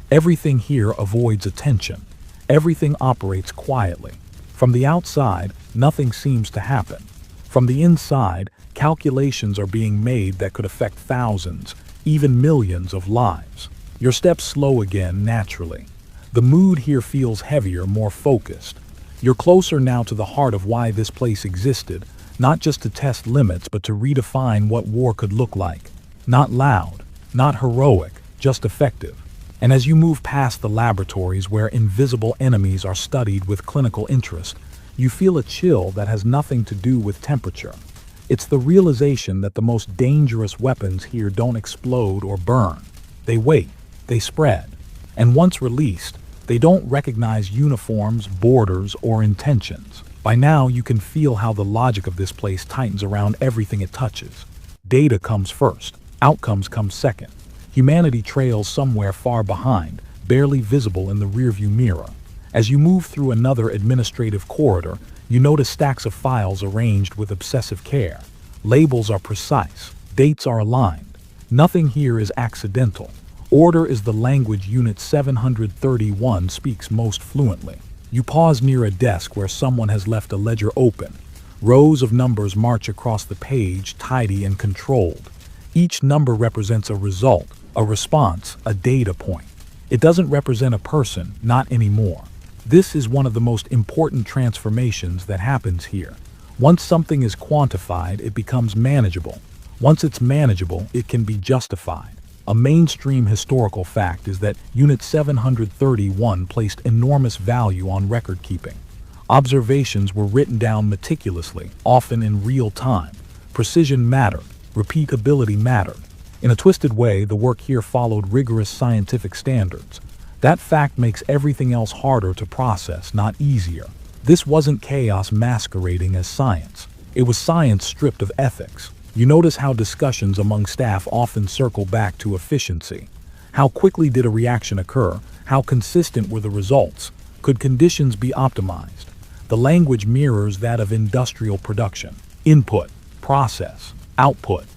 Everything here avoids attention. Everything operates quietly. From the outside, nothing seems to happen. From the inside, calculations are being made that could affect thousands, even millions of lives. Your steps slow again naturally. The mood here feels heavier, more focused. You're closer now to the heart of why this place existed, not just to test limits, but to redefine what war could look like. Not loud, not heroic, just effective. And as you move past the laboratories where invisible enemies are studied with clinical interest, you feel a chill that has nothing to do with temperature. It's the realization that the most dangerous weapons here don't explode or burn. They wait, they spread, and once released, they don't recognize uniforms, borders, or intentions. By now, you can feel how the logic of this place tightens around everything it touches. Data comes first, outcomes come second. Humanity trails somewhere far behind, barely visible in the rearview mirror. As you move through another administrative corridor, you notice stacks of files arranged with obsessive care. Labels are precise, dates are aligned. Nothing here is accidental. Order is the language Unit 731 speaks most fluently. You pause near a desk where someone has left a ledger open. Rows of numbers march across the page, tidy and controlled. Each number represents a result, a response, a data point. It doesn't represent a person, not anymore. This is one of the most important transformations that happens here. Once something is quantified, it becomes manageable. Once it's manageable, it can be justified. A mainstream historical fact is that Unit 731 placed enormous value on record keeping. Observations were written down meticulously, often in real time. Precision mattered. Repeatability mattered. In a twisted way, the work here followed rigorous scientific standards. That fact makes everything else harder to process, not easier. This wasn't chaos masquerading as science. It was science stripped of ethics. You notice how discussions among staff often circle back to efficiency. How quickly did a reaction occur? How consistent were the results? Could conditions be optimized? The language mirrors that of industrial production. Input, process, output.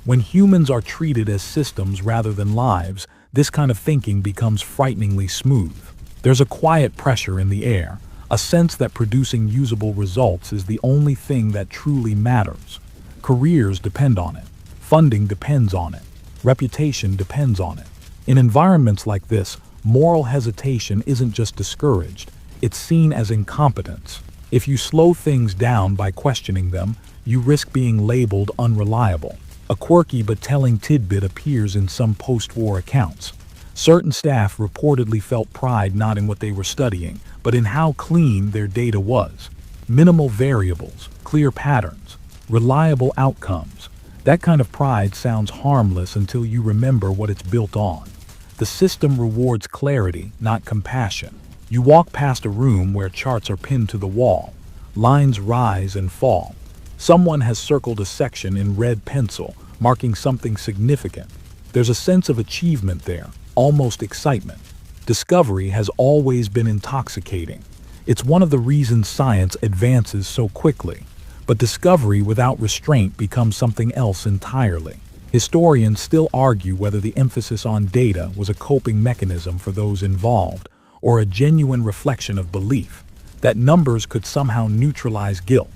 When humans are treated as systems rather than lives, this kind of thinking becomes frighteningly smooth. There's a quiet pressure in the air, a sense that producing usable results is the only thing that truly matters. Careers depend on it. Funding depends on it. Reputation depends on it. In environments like this, moral hesitation isn't just discouraged, it's seen as incompetence. If you slow things down by questioning them, you risk being labeled unreliable. A quirky but telling tidbit appears in some post-war accounts. Certain staff reportedly felt pride not in what they were studying, but in how clean their data was. Minimal variables, clear patterns, reliable outcomes. That kind of pride sounds harmless until you remember what it's built on. The system rewards clarity, not compassion. You walk past a room where charts are pinned to the wall. Lines rise and fall. Someone has circled a section in red pencil, marking something significant. There's a sense of achievement there, almost excitement. Discovery has always been intoxicating. It's one of the reasons science advances so quickly. But discovery without restraint becomes something else entirely. Historians still argue whether the emphasis on data was a coping mechanism for those involved, or a genuine reflection of belief that numbers could somehow neutralize guilt.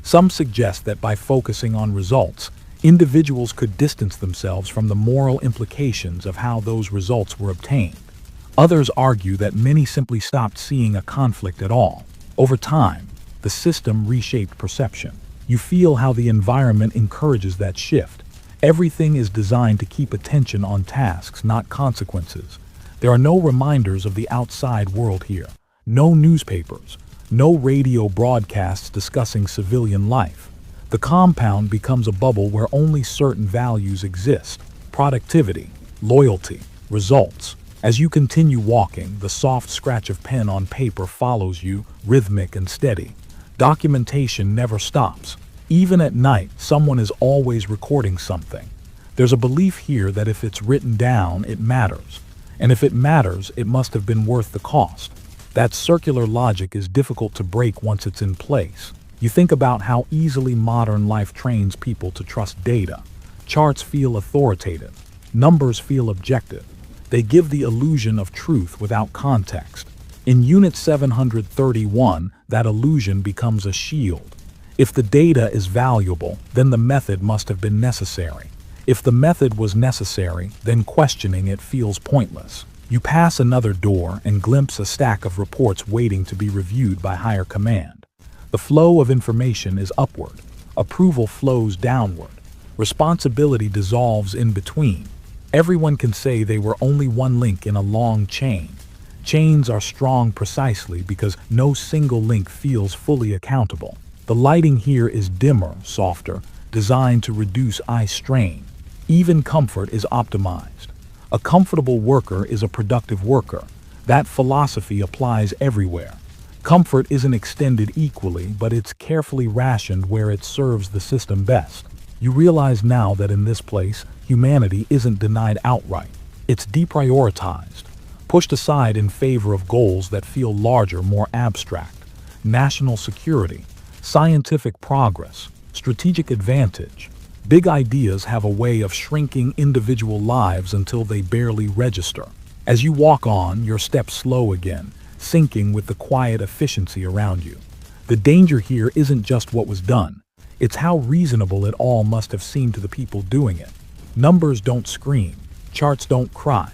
Some suggest that by focusing on results, individuals could distance themselves from the moral implications of how those results were obtained. Others argue that many simply stopped seeing a conflict at all. Over time, the system reshaped perception. You feel how the environment encourages that shift. Everything is designed to keep attention on tasks, not consequences. There are no reminders of the outside world here. No newspapers. No radio broadcasts discussing civilian life. The compound becomes a bubble where only certain values exist: productivity, loyalty, results. As you continue walking, the soft scratch of pen on paper follows you, rhythmic and steady. Documentation never stops. Even at night, someone is always recording something. There's a belief here that if it's written down, it matters. And if it matters, it must have been worth the cost. That circular logic is difficult to break once it's in place. You think about how easily modern life trains people to trust data. Charts feel authoritative. Numbers feel objective. They give the illusion of truth without context. In Unit 731, that illusion becomes a shield. If the data is valuable, then the method must have been necessary. If the method was necessary, then questioning it feels pointless. You pass another door and glimpse a stack of reports waiting to be reviewed by higher command. The flow of information is upward. Approval flows downward. Responsibility dissolves in between. Everyone can say they were only one link in a long chain. Chains are strong precisely because no single link feels fully accountable. The lighting here is dimmer, softer, designed to reduce eye strain. Even comfort is optimized. A comfortable worker is a productive worker. That philosophy applies everywhere. Comfort isn't extended equally, but it's carefully rationed where it serves the system best. You realize now that in this place, humanity isn't denied outright. It's deprioritized, pushed aside in favor of goals that feel larger, more abstract. National security, scientific progress, strategic advantage. Big ideas have a way of shrinking individual lives until they barely register. As you walk on, your steps slow again, syncing with the quiet efficiency around you. The danger here isn't just what was done. It's how reasonable it all must have seemed to the people doing it. Numbers don't scream, charts don't cry.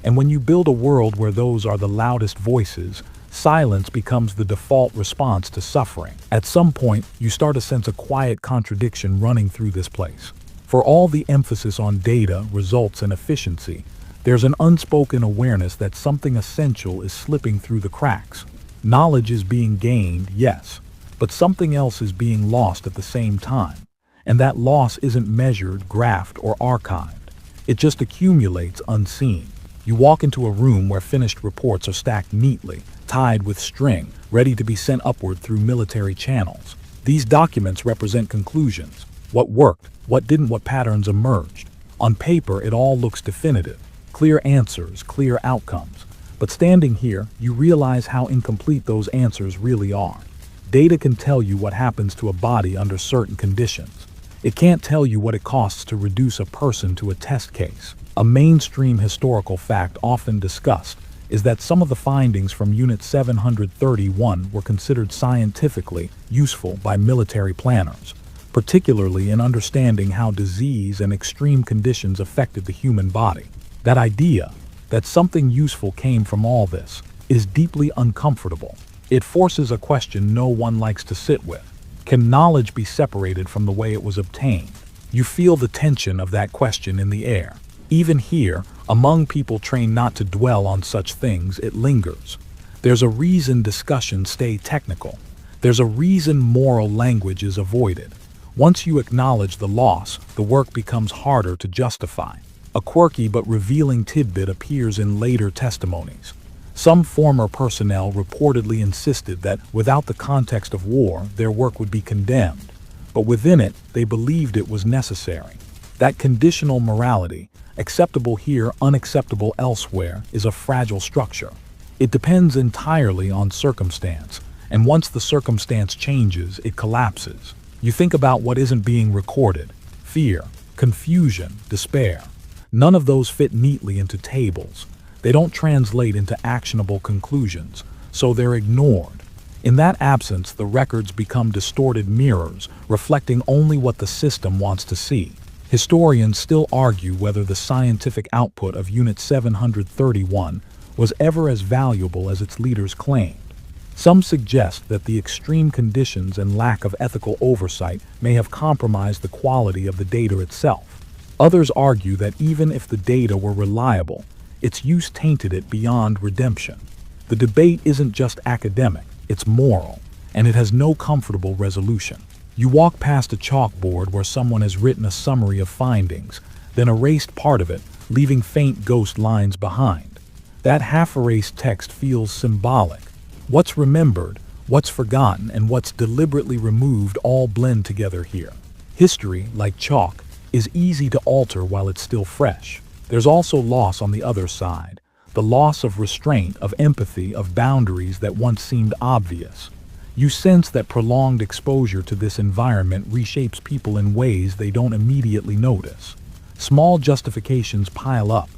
And when you build a world where those are the loudest voices, Silence becomes the default response to suffering. At some point, you start to sense a quiet contradiction running through this place. For all the emphasis on data, results, and efficiency, there's an unspoken awareness that something essential is slipping through the cracks. Knowledge is being gained, yes, but something else is being lost at the same time. And that loss isn't measured, graphed, or archived. It just accumulates unseen. You walk into a room where finished reports are stacked neatly, tied with string, ready to be sent upward through military channels. These documents represent conclusions. What worked, what didn't, what patterns emerged. On paper, it all looks definitive. Clear answers, clear outcomes. But standing here, you realize how incomplete those answers really are. Data can tell you what happens to a body under certain conditions. It can't tell you what it costs to reduce a person to a test case. A mainstream historical fact often discussed is that some of the findings from Unit 731 were considered scientifically useful by military planners, particularly in understanding how disease and extreme conditions affected the human body. That idea, that something useful came from all this, is deeply uncomfortable. It forces a question no one likes to sit with. Can knowledge be separated from the way it was obtained? You feel the tension of that question in the air. Even here, among people trained not to dwell on such things, it lingers. There's a reason discussions stay technical. There's a reason moral language is avoided. Once you acknowledge the loss, the work becomes harder to justify. A quirky but revealing tidbit appears in later testimonies. Some former personnel reportedly insisted that without the context of war, their work would be condemned. But within it, they believed it was necessary. That conditional morality, acceptable here, unacceptable elsewhere, is a fragile structure. It depends entirely on circumstance, and once the circumstance changes, it collapses. You think about what isn't being recorded: fear, confusion, despair. None of those fit neatly into tables. They don't translate into actionable conclusions, so they're ignored. In that absence, the records become distorted mirrors, reflecting only what the system wants to see. Historians still argue whether the scientific output of Unit 731 was ever as valuable as its leaders claimed. Some suggest that the extreme conditions and lack of ethical oversight may have compromised the quality of the data itself. Others argue that even if the data were reliable, its use tainted it beyond redemption. The debate isn't just academic, it's moral, and it has no comfortable resolution. You walk past a chalkboard where someone has written a summary of findings, then erased part of it, leaving faint ghost lines behind. That half-erased text feels symbolic. What's remembered, what's forgotten, and what's deliberately removed all blend together here. History, like chalk, is easy to alter while it's still fresh. There's also loss on the other side, the loss of restraint, of empathy, of boundaries that once seemed obvious. You sense that prolonged exposure to this environment reshapes people in ways they don't immediately notice. Small justifications pile up,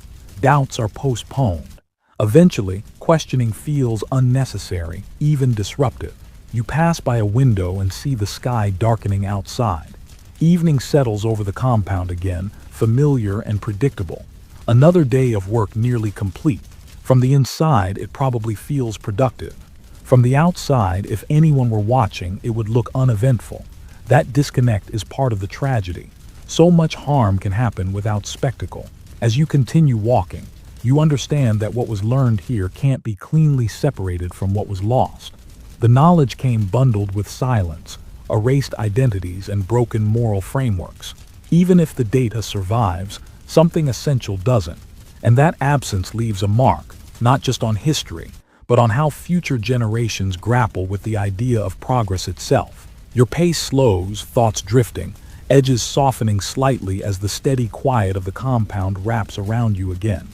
doubts are postponed. Eventually, questioning feels unnecessary, even disruptive. You pass by a window and see the sky darkening outside. Evening settles over the compound again, familiar and predictable. Another day of work nearly complete. From the inside, it probably feels productive. From the outside, if anyone were watching, it would look uneventful. That disconnect is part of the tragedy. So much harm can happen without spectacle. As you continue walking, you understand that what was learned here can't be cleanly separated from what was lost. The knowledge came bundled with silence, erased identities, and broken moral frameworks. Even if the data survives, something essential doesn't, and that absence leaves a mark, not just on history, but on how future generations grapple with the idea of progress itself. Your pace slows, thoughts drifting, edges softening slightly as the steady quiet of the compound wraps around you again.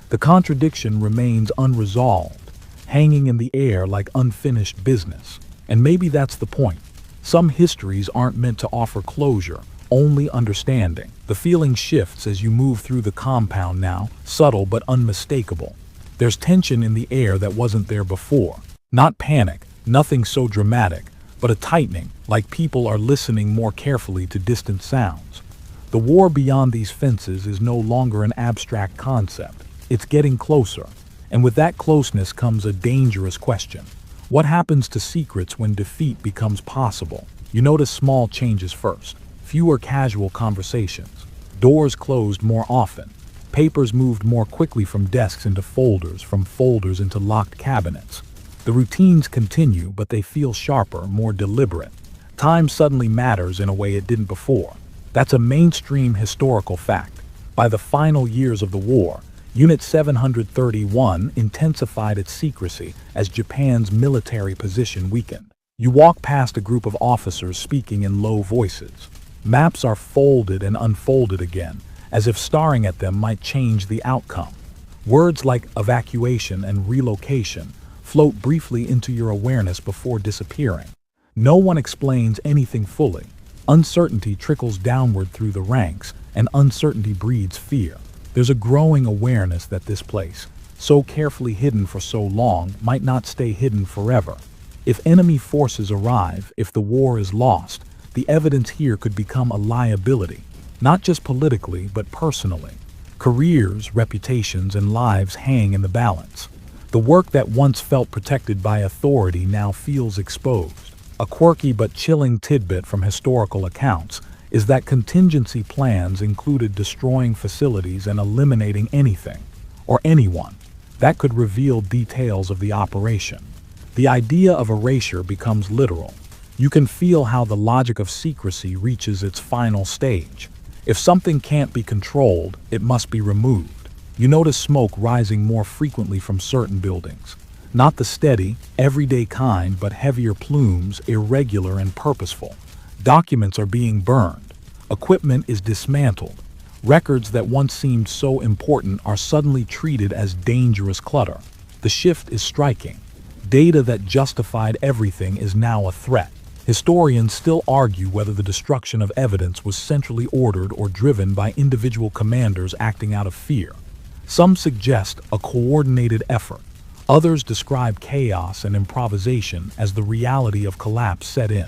The contradiction remains unresolved, hanging in the air like unfinished business. And maybe that's the point. Some histories aren't meant to offer closure, only understanding. The feeling shifts as you move through the compound now, subtle but unmistakable. There's tension in the air that wasn't there before. Not panic, nothing so dramatic, but a tightening, like people are listening more carefully to distant sounds. The war beyond these fences is no longer an abstract concept. It's getting closer. And with that closeness comes a dangerous question. What happens to secrets when defeat becomes possible? You notice small changes first. Fewer casual conversations. Doors closed more often. Papers moved more quickly from desks into folders, from folders into locked cabinets. The routines continue, but they feel sharper, more deliberate. Time suddenly matters in a way it didn't before. That's a mainstream historical fact. By the final years of the war, Unit 731 intensified its secrecy as Japan's military position weakened. You walk past a group of officers speaking in low voices. Maps are folded and unfolded again, as if staring at them might change the outcome. Words like evacuation and relocation float briefly into your awareness before disappearing. No one explains anything fully. Uncertainty trickles downward through the ranks, and uncertainty breeds fear. There's a growing awareness that this place, so carefully hidden for so long, might not stay hidden forever. If enemy forces arrive, if the war is lost, the evidence here could become a liability, not just politically, but personally. Careers, reputations, and lives hang in the balance. The work that once felt protected by authority now feels exposed. A quirky but chilling tidbit from historical accounts is that contingency plans included destroying facilities and eliminating anything, or anyone, that could reveal details of the operation. The idea of erasure becomes literal. You can feel how the logic of secrecy reaches its final stage. If something can't be controlled, it must be removed. You notice smoke rising more frequently from certain buildings. Not the steady, everyday kind, but heavier plumes, irregular and purposeful. Documents are being burned. Equipment is dismantled. Records that once seemed so important are suddenly treated as dangerous clutter. The shift is striking. Data that justified everything is now a threat. Historians still argue whether the destruction of evidence was centrally ordered or driven by individual commanders acting out of fear. Some suggest a coordinated effort. Others describe chaos and improvisation as the reality of collapse set in.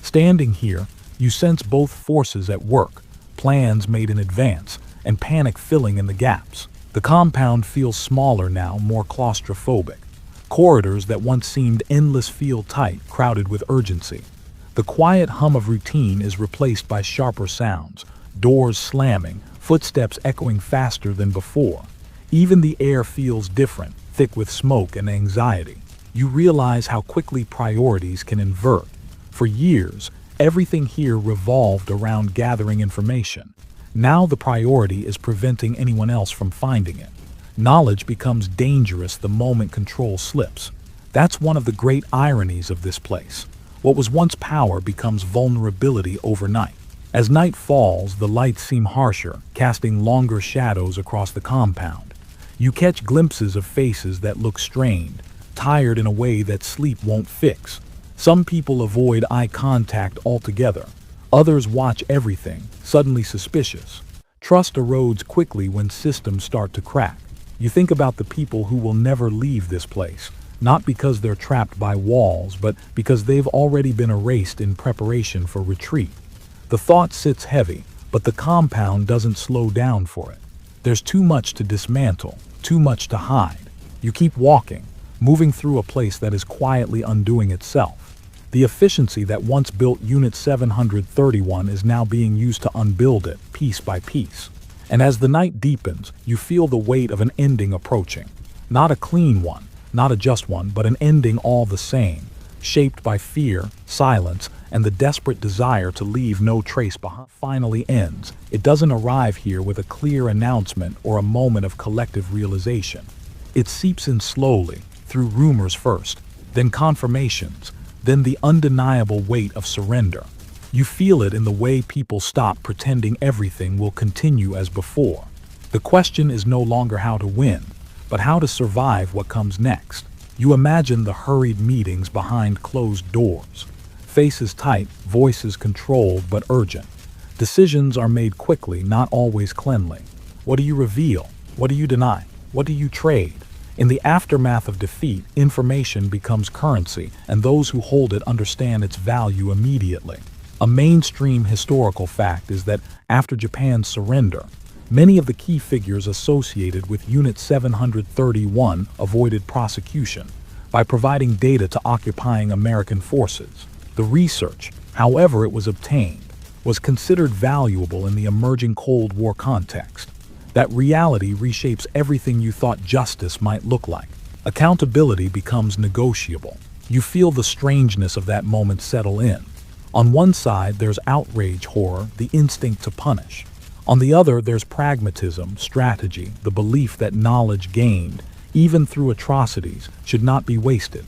Standing here, you sense both forces at work, plans made in advance, and panic filling in the gaps. The compound feels smaller now, more claustrophobic. Corridors that once seemed endless feel tight, crowded with urgency. The quiet hum of routine is replaced by sharper sounds, doors slamming, footsteps echoing faster than before. Even the air feels different, thick with smoke and anxiety. You realize how quickly priorities can invert. For years, everything here revolved around gathering information. Now the priority is preventing anyone else from finding it. Knowledge becomes dangerous the moment control slips. That's one of the great ironies of this place. What was once power becomes vulnerability overnight. As night falls, the lights seem harsher, casting longer shadows across the compound. You catch glimpses of faces that look strained, tired in a way that sleep won't fix. Some people avoid eye contact altogether. Others watch everything, suddenly suspicious. Trust erodes quickly when systems start to crack. You think about the people who will never leave this place, not because they're trapped by walls, but because they've already been erased in preparation for retreat. The thought sits heavy, but the compound doesn't slow down for it. There's too much to dismantle, too much to hide. You keep walking, moving through a place that is quietly undoing itself. The efficiency that once built Unit 731 is now being used to unbuild it, piece by piece. And as the night deepens, you feel the weight of an ending approaching. Not a clean one, not a just one, but an ending all the same, shaped by fear, silence, and the desperate desire to leave no trace behind. Finally ends. It doesn't arrive here with a clear announcement or a moment of collective realization. It seeps in slowly, through rumors first, then confirmations, then the undeniable weight of surrender. You feel it in the way people stop pretending everything will continue as before. The question is no longer how to win, but how to survive what comes next. You imagine the hurried meetings behind closed doors. Faces tight, voices controlled but urgent. Decisions are made quickly, not always cleanly. What do you reveal? What do you deny? What do you trade? In the aftermath of defeat, information becomes currency, and those who hold it understand its value immediately. A mainstream historical fact is that after Japan's surrender, Many of the key figures associated with Unit 731 avoided prosecution by providing data to occupying American forces. The research, however it was obtained, was considered valuable in the emerging Cold War context. That reality reshapes everything you thought justice might look like. Accountability becomes negotiable. You feel the strangeness of that moment settle in. On one side, there's outrage, horror, the instinct to punish. On the other, there's pragmatism, strategy, the belief that knowledge gained, even through atrocities, should not be wasted.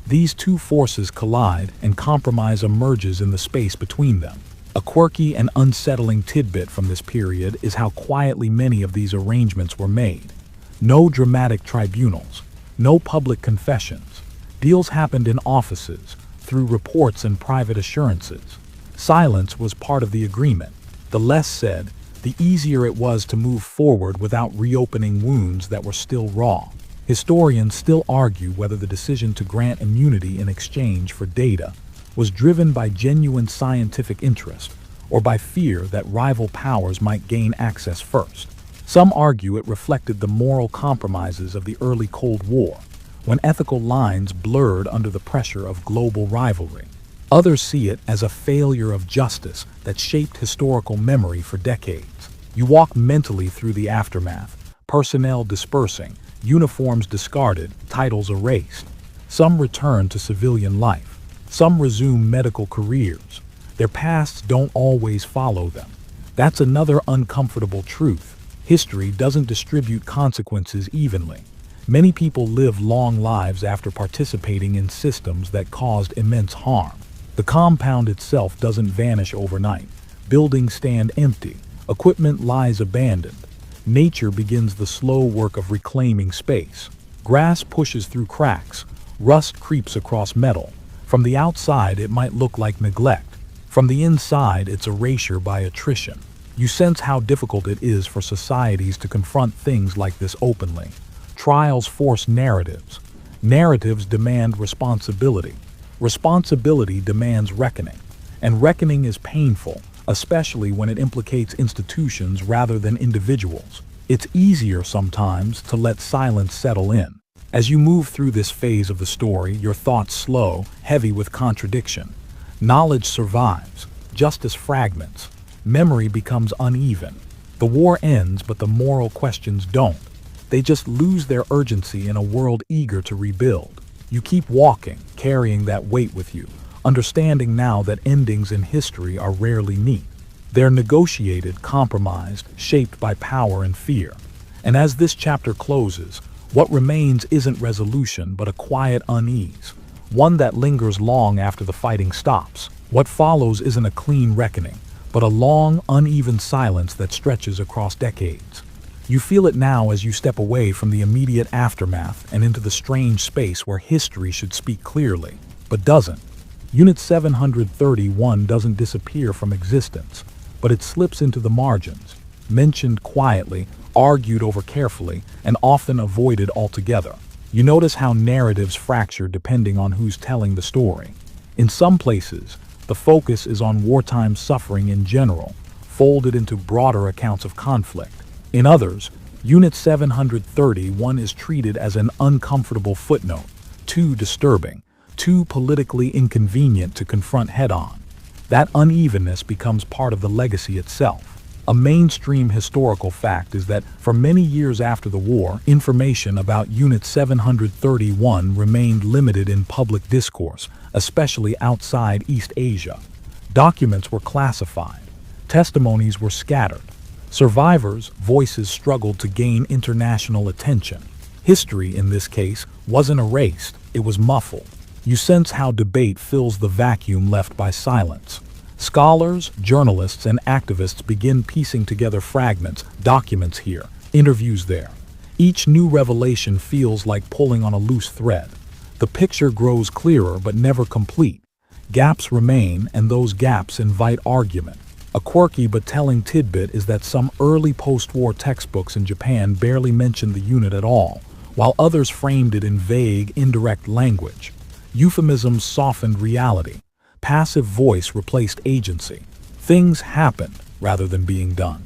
These two forces collide, and compromise emerges in the space between them. A quirky and unsettling tidbit from this period is how quietly many of these arrangements were made. No dramatic tribunals, no public confessions. Deals happened in offices, through reports and private assurances. Silence was part of the agreement. The less said, the easier it was to move forward without reopening wounds that were still raw. Historians still argue whether the decision to grant immunity in exchange for data was driven by genuine scientific interest or by fear that rival powers might gain access first. Some argue it reflected the moral compromises of the early Cold War, when ethical lines blurred under the pressure of global rivalry. Others see it as a failure of justice that shaped historical memory for decades. You walk mentally through the aftermath, personnel dispersing, uniforms discarded, titles erased. Some return to civilian life. Some resume medical careers. Their pasts don't always follow them. That's another uncomfortable truth. History doesn't distribute consequences evenly. Many people live long lives after participating in systems that caused immense harm. The compound itself doesn't vanish overnight. Buildings stand empty. Equipment lies abandoned. Nature begins the slow work of reclaiming space. Grass pushes through cracks. Rust creeps across metal. From the outside, it might look like neglect. From the inside, it's erasure by attrition. You sense how difficult it is for societies to confront things like this openly. Trials force narratives. Narratives demand responsibility. Responsibility demands reckoning. And reckoning is painful, especially when it implicates institutions rather than individuals. It's easier sometimes to let silence settle in. As you move through this phase of the story, your thoughts slow, heavy with contradiction. Knowledge survives, justice fragments, memory becomes uneven. The war ends, but the moral questions don't. They just lose their urgency in a world eager to rebuild. You keep walking, carrying that weight with you, understanding now that endings in history are rarely neat. They're negotiated, compromised, shaped by power and fear. And as this chapter closes, what remains isn't resolution, but a quiet unease, one that lingers long after the fighting stops. What follows isn't a clean reckoning, but a long, uneven silence that stretches across decades. You feel it now as you step away from the immediate aftermath and into the strange space where history should speak clearly, but doesn't. Unit 731 doesn't disappear from existence, but it slips into the margins, mentioned quietly, argued over carefully, and often avoided altogether. You notice how narratives fracture depending on who's telling the story. In some places, the focus is on wartime suffering in general, folded into broader accounts of conflict. In others, Unit 731 is treated as an uncomfortable footnote, too disturbing, too politically inconvenient to confront head-on. That unevenness becomes part of the legacy itself. A mainstream historical fact is that for many years after the war, information about Unit 731 remained limited in public discourse, especially outside East Asia. Documents were classified. Testimonies were scattered. Survivors' voices struggled to gain international attention. History, in this case, wasn't erased, it was muffled. You sense how debate fills the vacuum left by silence. Scholars, journalists, and activists begin piecing together fragments, documents here, interviews there. Each new revelation feels like pulling on a loose thread. The picture grows clearer but never complete. Gaps remain, and those gaps invite argument. A quirky but telling tidbit is that some early post-war textbooks in Japan barely mentioned the unit at all, while others framed it in vague, indirect language. Euphemisms softened reality. Passive voice replaced agency. Things happened rather than being done.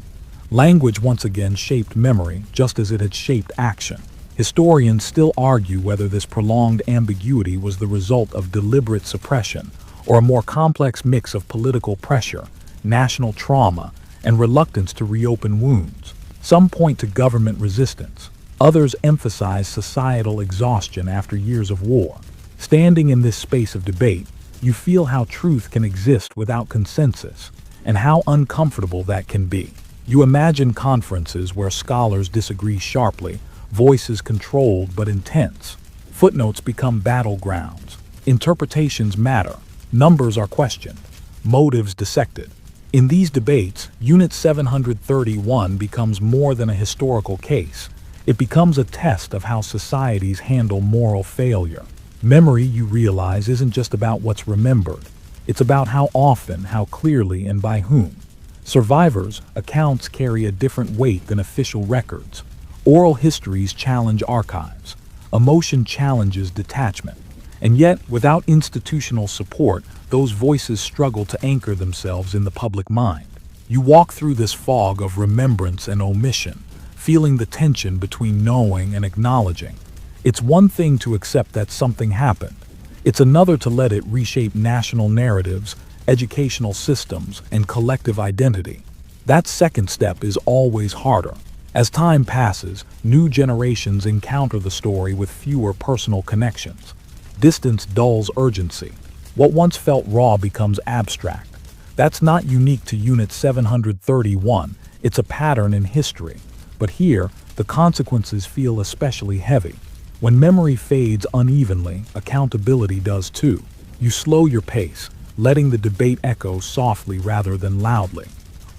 Language once again shaped memory just as it had shaped action. Historians still argue whether this prolonged ambiguity was the result of deliberate suppression or a more complex mix of political pressure, national trauma, and reluctance to reopen wounds. Some point to government resistance. Others emphasize societal exhaustion after years of war. Standing in this space of debate, you feel how truth can exist without consensus, and how uncomfortable that can be. You imagine conferences where scholars disagree sharply, voices controlled but intense. Footnotes become battlegrounds. Interpretations matter. Numbers are questioned. Motives dissected. In these debates, Unit 731 becomes more than a historical case. It becomes a test of how societies handle moral failure. Memory, you realize, isn't just about what's remembered. It's about how often, how clearly, and by whom. Survivors' accounts carry a different weight than official records. Oral histories challenge archives. Emotion challenges detachment. And yet, without institutional support, those voices struggle to anchor themselves in the public mind. You walk through this fog of remembrance and omission, feeling the tension between knowing and acknowledging. It's one thing to accept that something happened. It's another to let it reshape national narratives, educational systems, and collective identity. That second step is always harder. As time passes, new generations encounter the story with fewer personal connections. Distance dulls urgency. What once felt raw becomes abstract. That's not unique to Unit 731, it's a pattern in history. But here, the consequences feel especially heavy. When memory fades unevenly, accountability does too. You slow your pace, letting the debate echo softly rather than loudly.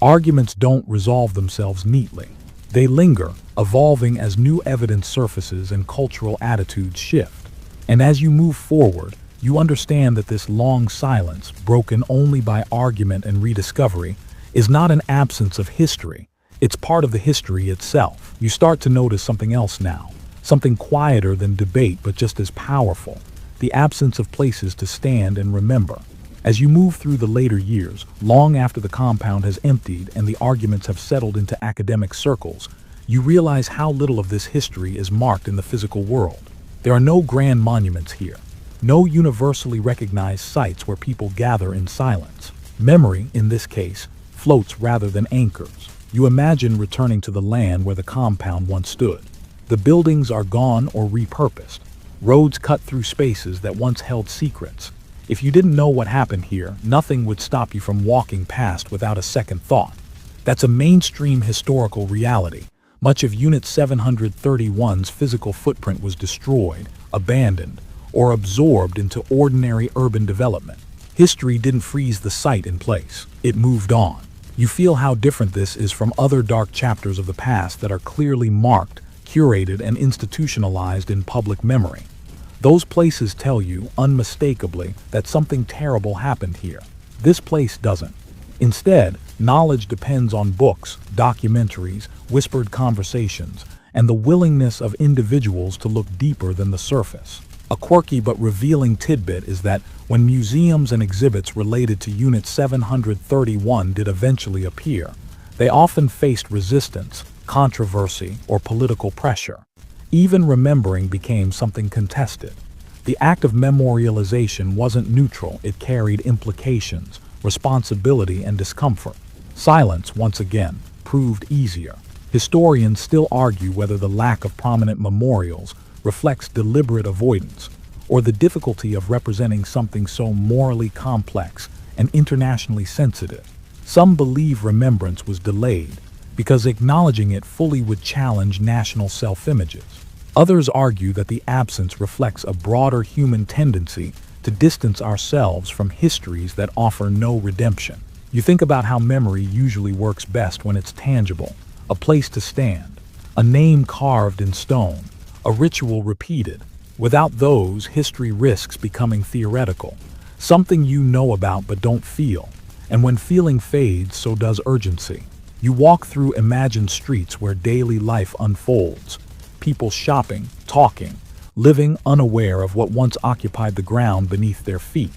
Arguments don't resolve themselves neatly. They linger, evolving as new evidence surfaces and cultural attitudes shift. And as you move forward, you understand that this long silence, broken only by argument and rediscovery, is not an absence of history. It's part of the history itself. You start to notice something else now, something quieter than debate but just as powerful, the absence of places to stand and remember. As you move through the later years, long after the compound has emptied and the arguments have settled into academic circles, you realize how little of this history is marked in the physical world. There are no grand monuments here, no universally recognized sites where people gather in silence. Memory, in this case, floats rather than anchors. You imagine returning to the land where the compound once stood. The buildings are gone or repurposed. Roads cut through spaces that once held secrets. If you didn't know what happened here, nothing would stop you from walking past without a second thought. That's a mainstream historical reality. Much of Unit 731's physical footprint was destroyed, abandoned, or absorbed into ordinary urban development. History didn't freeze the site in place. It moved on. You feel how different this is from other dark chapters of the past that are clearly marked, curated, and institutionalized in public memory. Those places tell you, unmistakably, that something terrible happened here. This place doesn't. Instead, knowledge depends on books, documentaries, whispered conversations, and the willingness of individuals to look deeper than the surface. A quirky but revealing tidbit is that when museums and exhibits related to Unit 731 did eventually appear, they often faced resistance, controversy, or political pressure. Even remembering became something contested. The act of memorialization wasn't neutral, it carried implications, responsibility, and discomfort. Silence, once again, proved easier. Historians still argue whether the lack of prominent memorials reflects deliberate avoidance, or the difficulty of representing something so morally complex and internationally sensitive. Some believe remembrance was delayed because acknowledging it fully would challenge national self-images. Others argue that the absence reflects a broader human tendency to distance ourselves from histories that offer no redemption. You think about how memory usually works best when it's tangible, a place to stand, a name carved in stone, a ritual repeated. Without those, history risks becoming theoretical, something you know about but don't feel. And when feeling fades, so does urgency. You walk through imagined streets where daily life unfolds, people shopping, talking, living unaware of what once occupied the ground beneath their feet.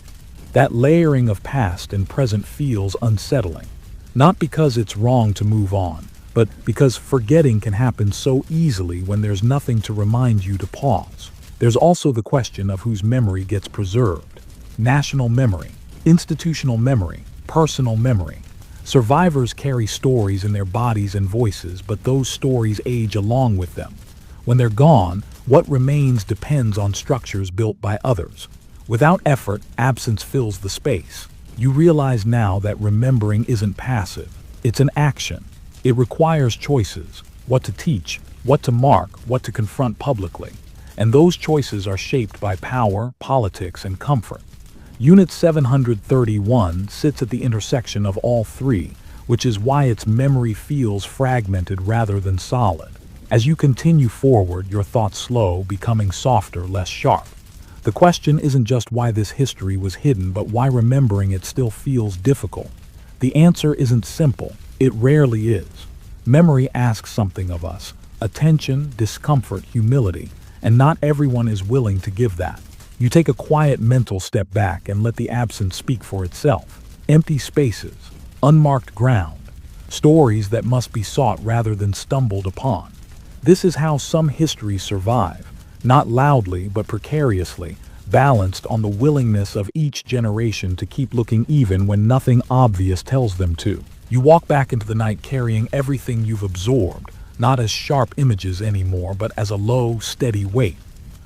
That layering of past and present feels unsettling, not because it's wrong to move on, but because forgetting can happen so easily when there's nothing to remind you to pause. There's also the question of whose memory gets preserved. National memory, institutional memory, personal memory. Survivors carry stories in their bodies and voices, but those stories age along with them. When they're gone, what remains depends on structures built by others. Without effort, absence fills the space. You realize now that remembering isn't passive. It's an action. It requires choices: what to teach, what to mark, what to confront publicly. And those choices are shaped by power, politics, and comfort. Unit 731 sits at the intersection of all three, which is why its memory feels fragmented rather than solid. As you continue forward, your thoughts slow, becoming softer, less sharp. The question isn't just why this history was hidden, but why remembering it still feels difficult. The answer isn't simple. It rarely is. Memory asks something of us: attention, discomfort, humility, and not everyone is willing to give that. You take a quiet mental step back and let the absence speak for itself. Empty spaces, unmarked ground, stories that must be sought rather than stumbled upon. This is how some histories survive, not loudly but precariously, balanced on the willingness of each generation to keep looking even when nothing obvious tells them to. You walk back into the night carrying everything you've absorbed, not as sharp images anymore, but as a low, steady weight.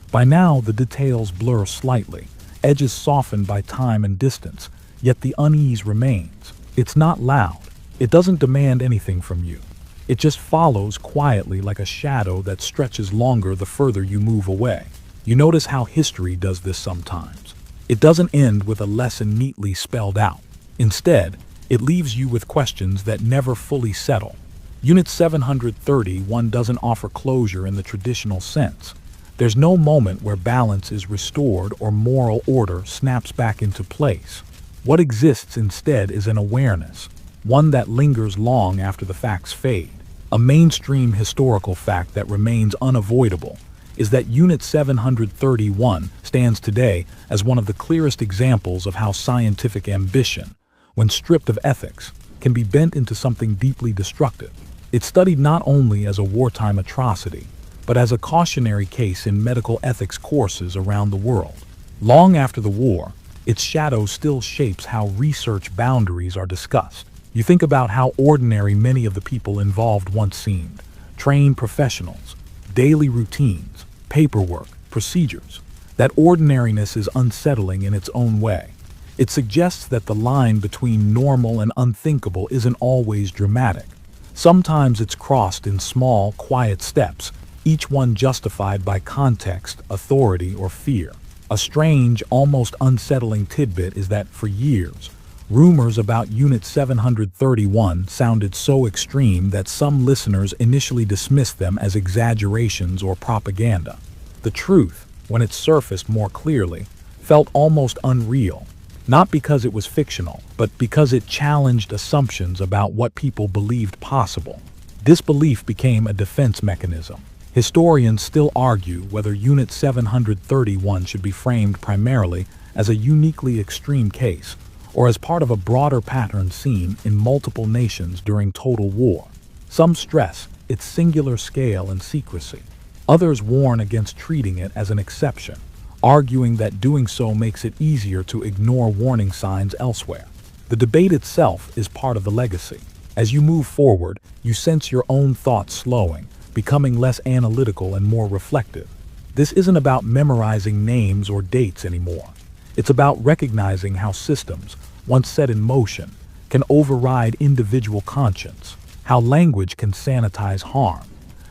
By now, the details blur slightly, edges softened by time and distance, yet the unease remains. It's not loud. It doesn't demand anything from you. It just follows quietly like a shadow that stretches longer the further you move away. You notice how history does this sometimes. It doesn't end with a lesson neatly spelled out. Instead, it leaves you with questions that never fully settle. Unit 731 doesn't offer closure in the traditional sense. There's no moment where balance is restored or moral order snaps back into place. What exists instead is an awareness, one that lingers long after the facts fade. A mainstream historical fact that remains unavoidable is that Unit 731 stands today as one of the clearest examples of how scientific ambition, when stripped of ethics, can be bent into something deeply destructive. It's studied not only as a wartime atrocity, but as a cautionary case in medical ethics courses around the world. Long after the war, its shadow still shapes how research boundaries are discussed. You think about how ordinary many of the people involved once seemed: trained professionals, daily routines, paperwork, procedures. That ordinariness is unsettling in its own way. It suggests that the line between normal and unthinkable isn't always dramatic. Sometimes it's crossed in small, quiet steps, each one justified by context, authority, or fear. A strange, almost unsettling tidbit is that for years, rumors about Unit 731 sounded so extreme that some listeners initially dismissed them as exaggerations or propaganda. The truth, when it surfaced more clearly, felt almost unreal, not because it was fictional, but because it challenged assumptions about what people believed possible. This belief became a defense mechanism. Historians still argue whether Unit 731 should be framed primarily as a uniquely extreme case, or as part of a broader pattern seen in multiple nations during total war. Some stress its singular scale and secrecy. Others warn against treating it as an exception, arguing that doing so makes it easier to ignore warning signs elsewhere. The debate itself is part of the legacy. As you move forward, you sense your own thoughts slowing, becoming less analytical and more reflective. This isn't about memorizing names or dates anymore. It's about recognizing how systems, once set in motion, can override individual conscience, how language can sanitize harm,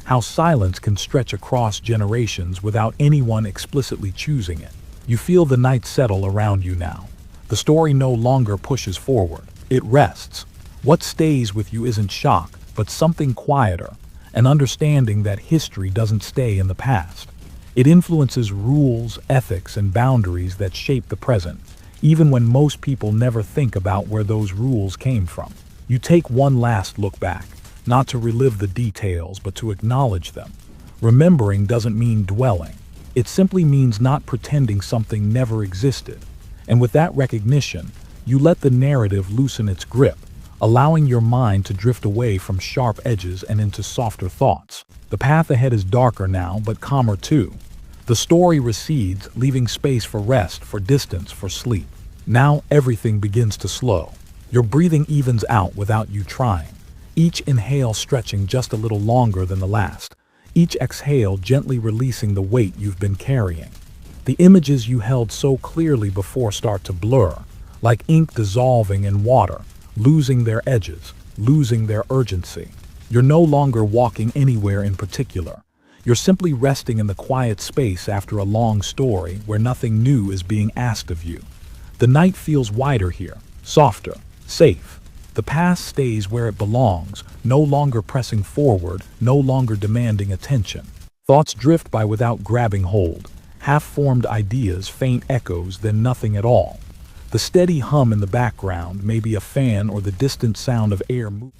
how silence can stretch across generations without anyone explicitly choosing it. You feel the night settle around you now. The story no longer pushes forward. It rests. What stays with you isn't shock, but something quieter, an understanding that history doesn't stay in the past. It influences rules, ethics, and boundaries that shape the present, even when most people never think about where those rules came from. You take one last look back, not to relive the details, but to acknowledge them. Remembering doesn't mean dwelling. It simply means not pretending something never existed. And with that recognition, you let the narrative loosen its grip, allowing your mind to drift away from sharp edges and into softer thoughts. The path ahead is darker now, but calmer too. The story recedes, leaving space for rest, for distance, for sleep. Now everything begins to slow. Your breathing evens out without you trying. Each inhale stretching just a little longer than the last. Each exhale gently releasing the weight you've been carrying. The images you held so clearly before start to blur, like ink dissolving in water, losing their edges, losing their urgency. You're no longer walking anywhere in particular. You're simply resting in the quiet space after a long story where nothing new is being asked of you. The night feels wider here, softer, safe. The past stays where it belongs, no longer pressing forward, no longer demanding attention. Thoughts drift by without grabbing hold. Half-formed ideas, faint echoes, then nothing at all. The steady hum in the background may be a fan or the distant sound of air moving.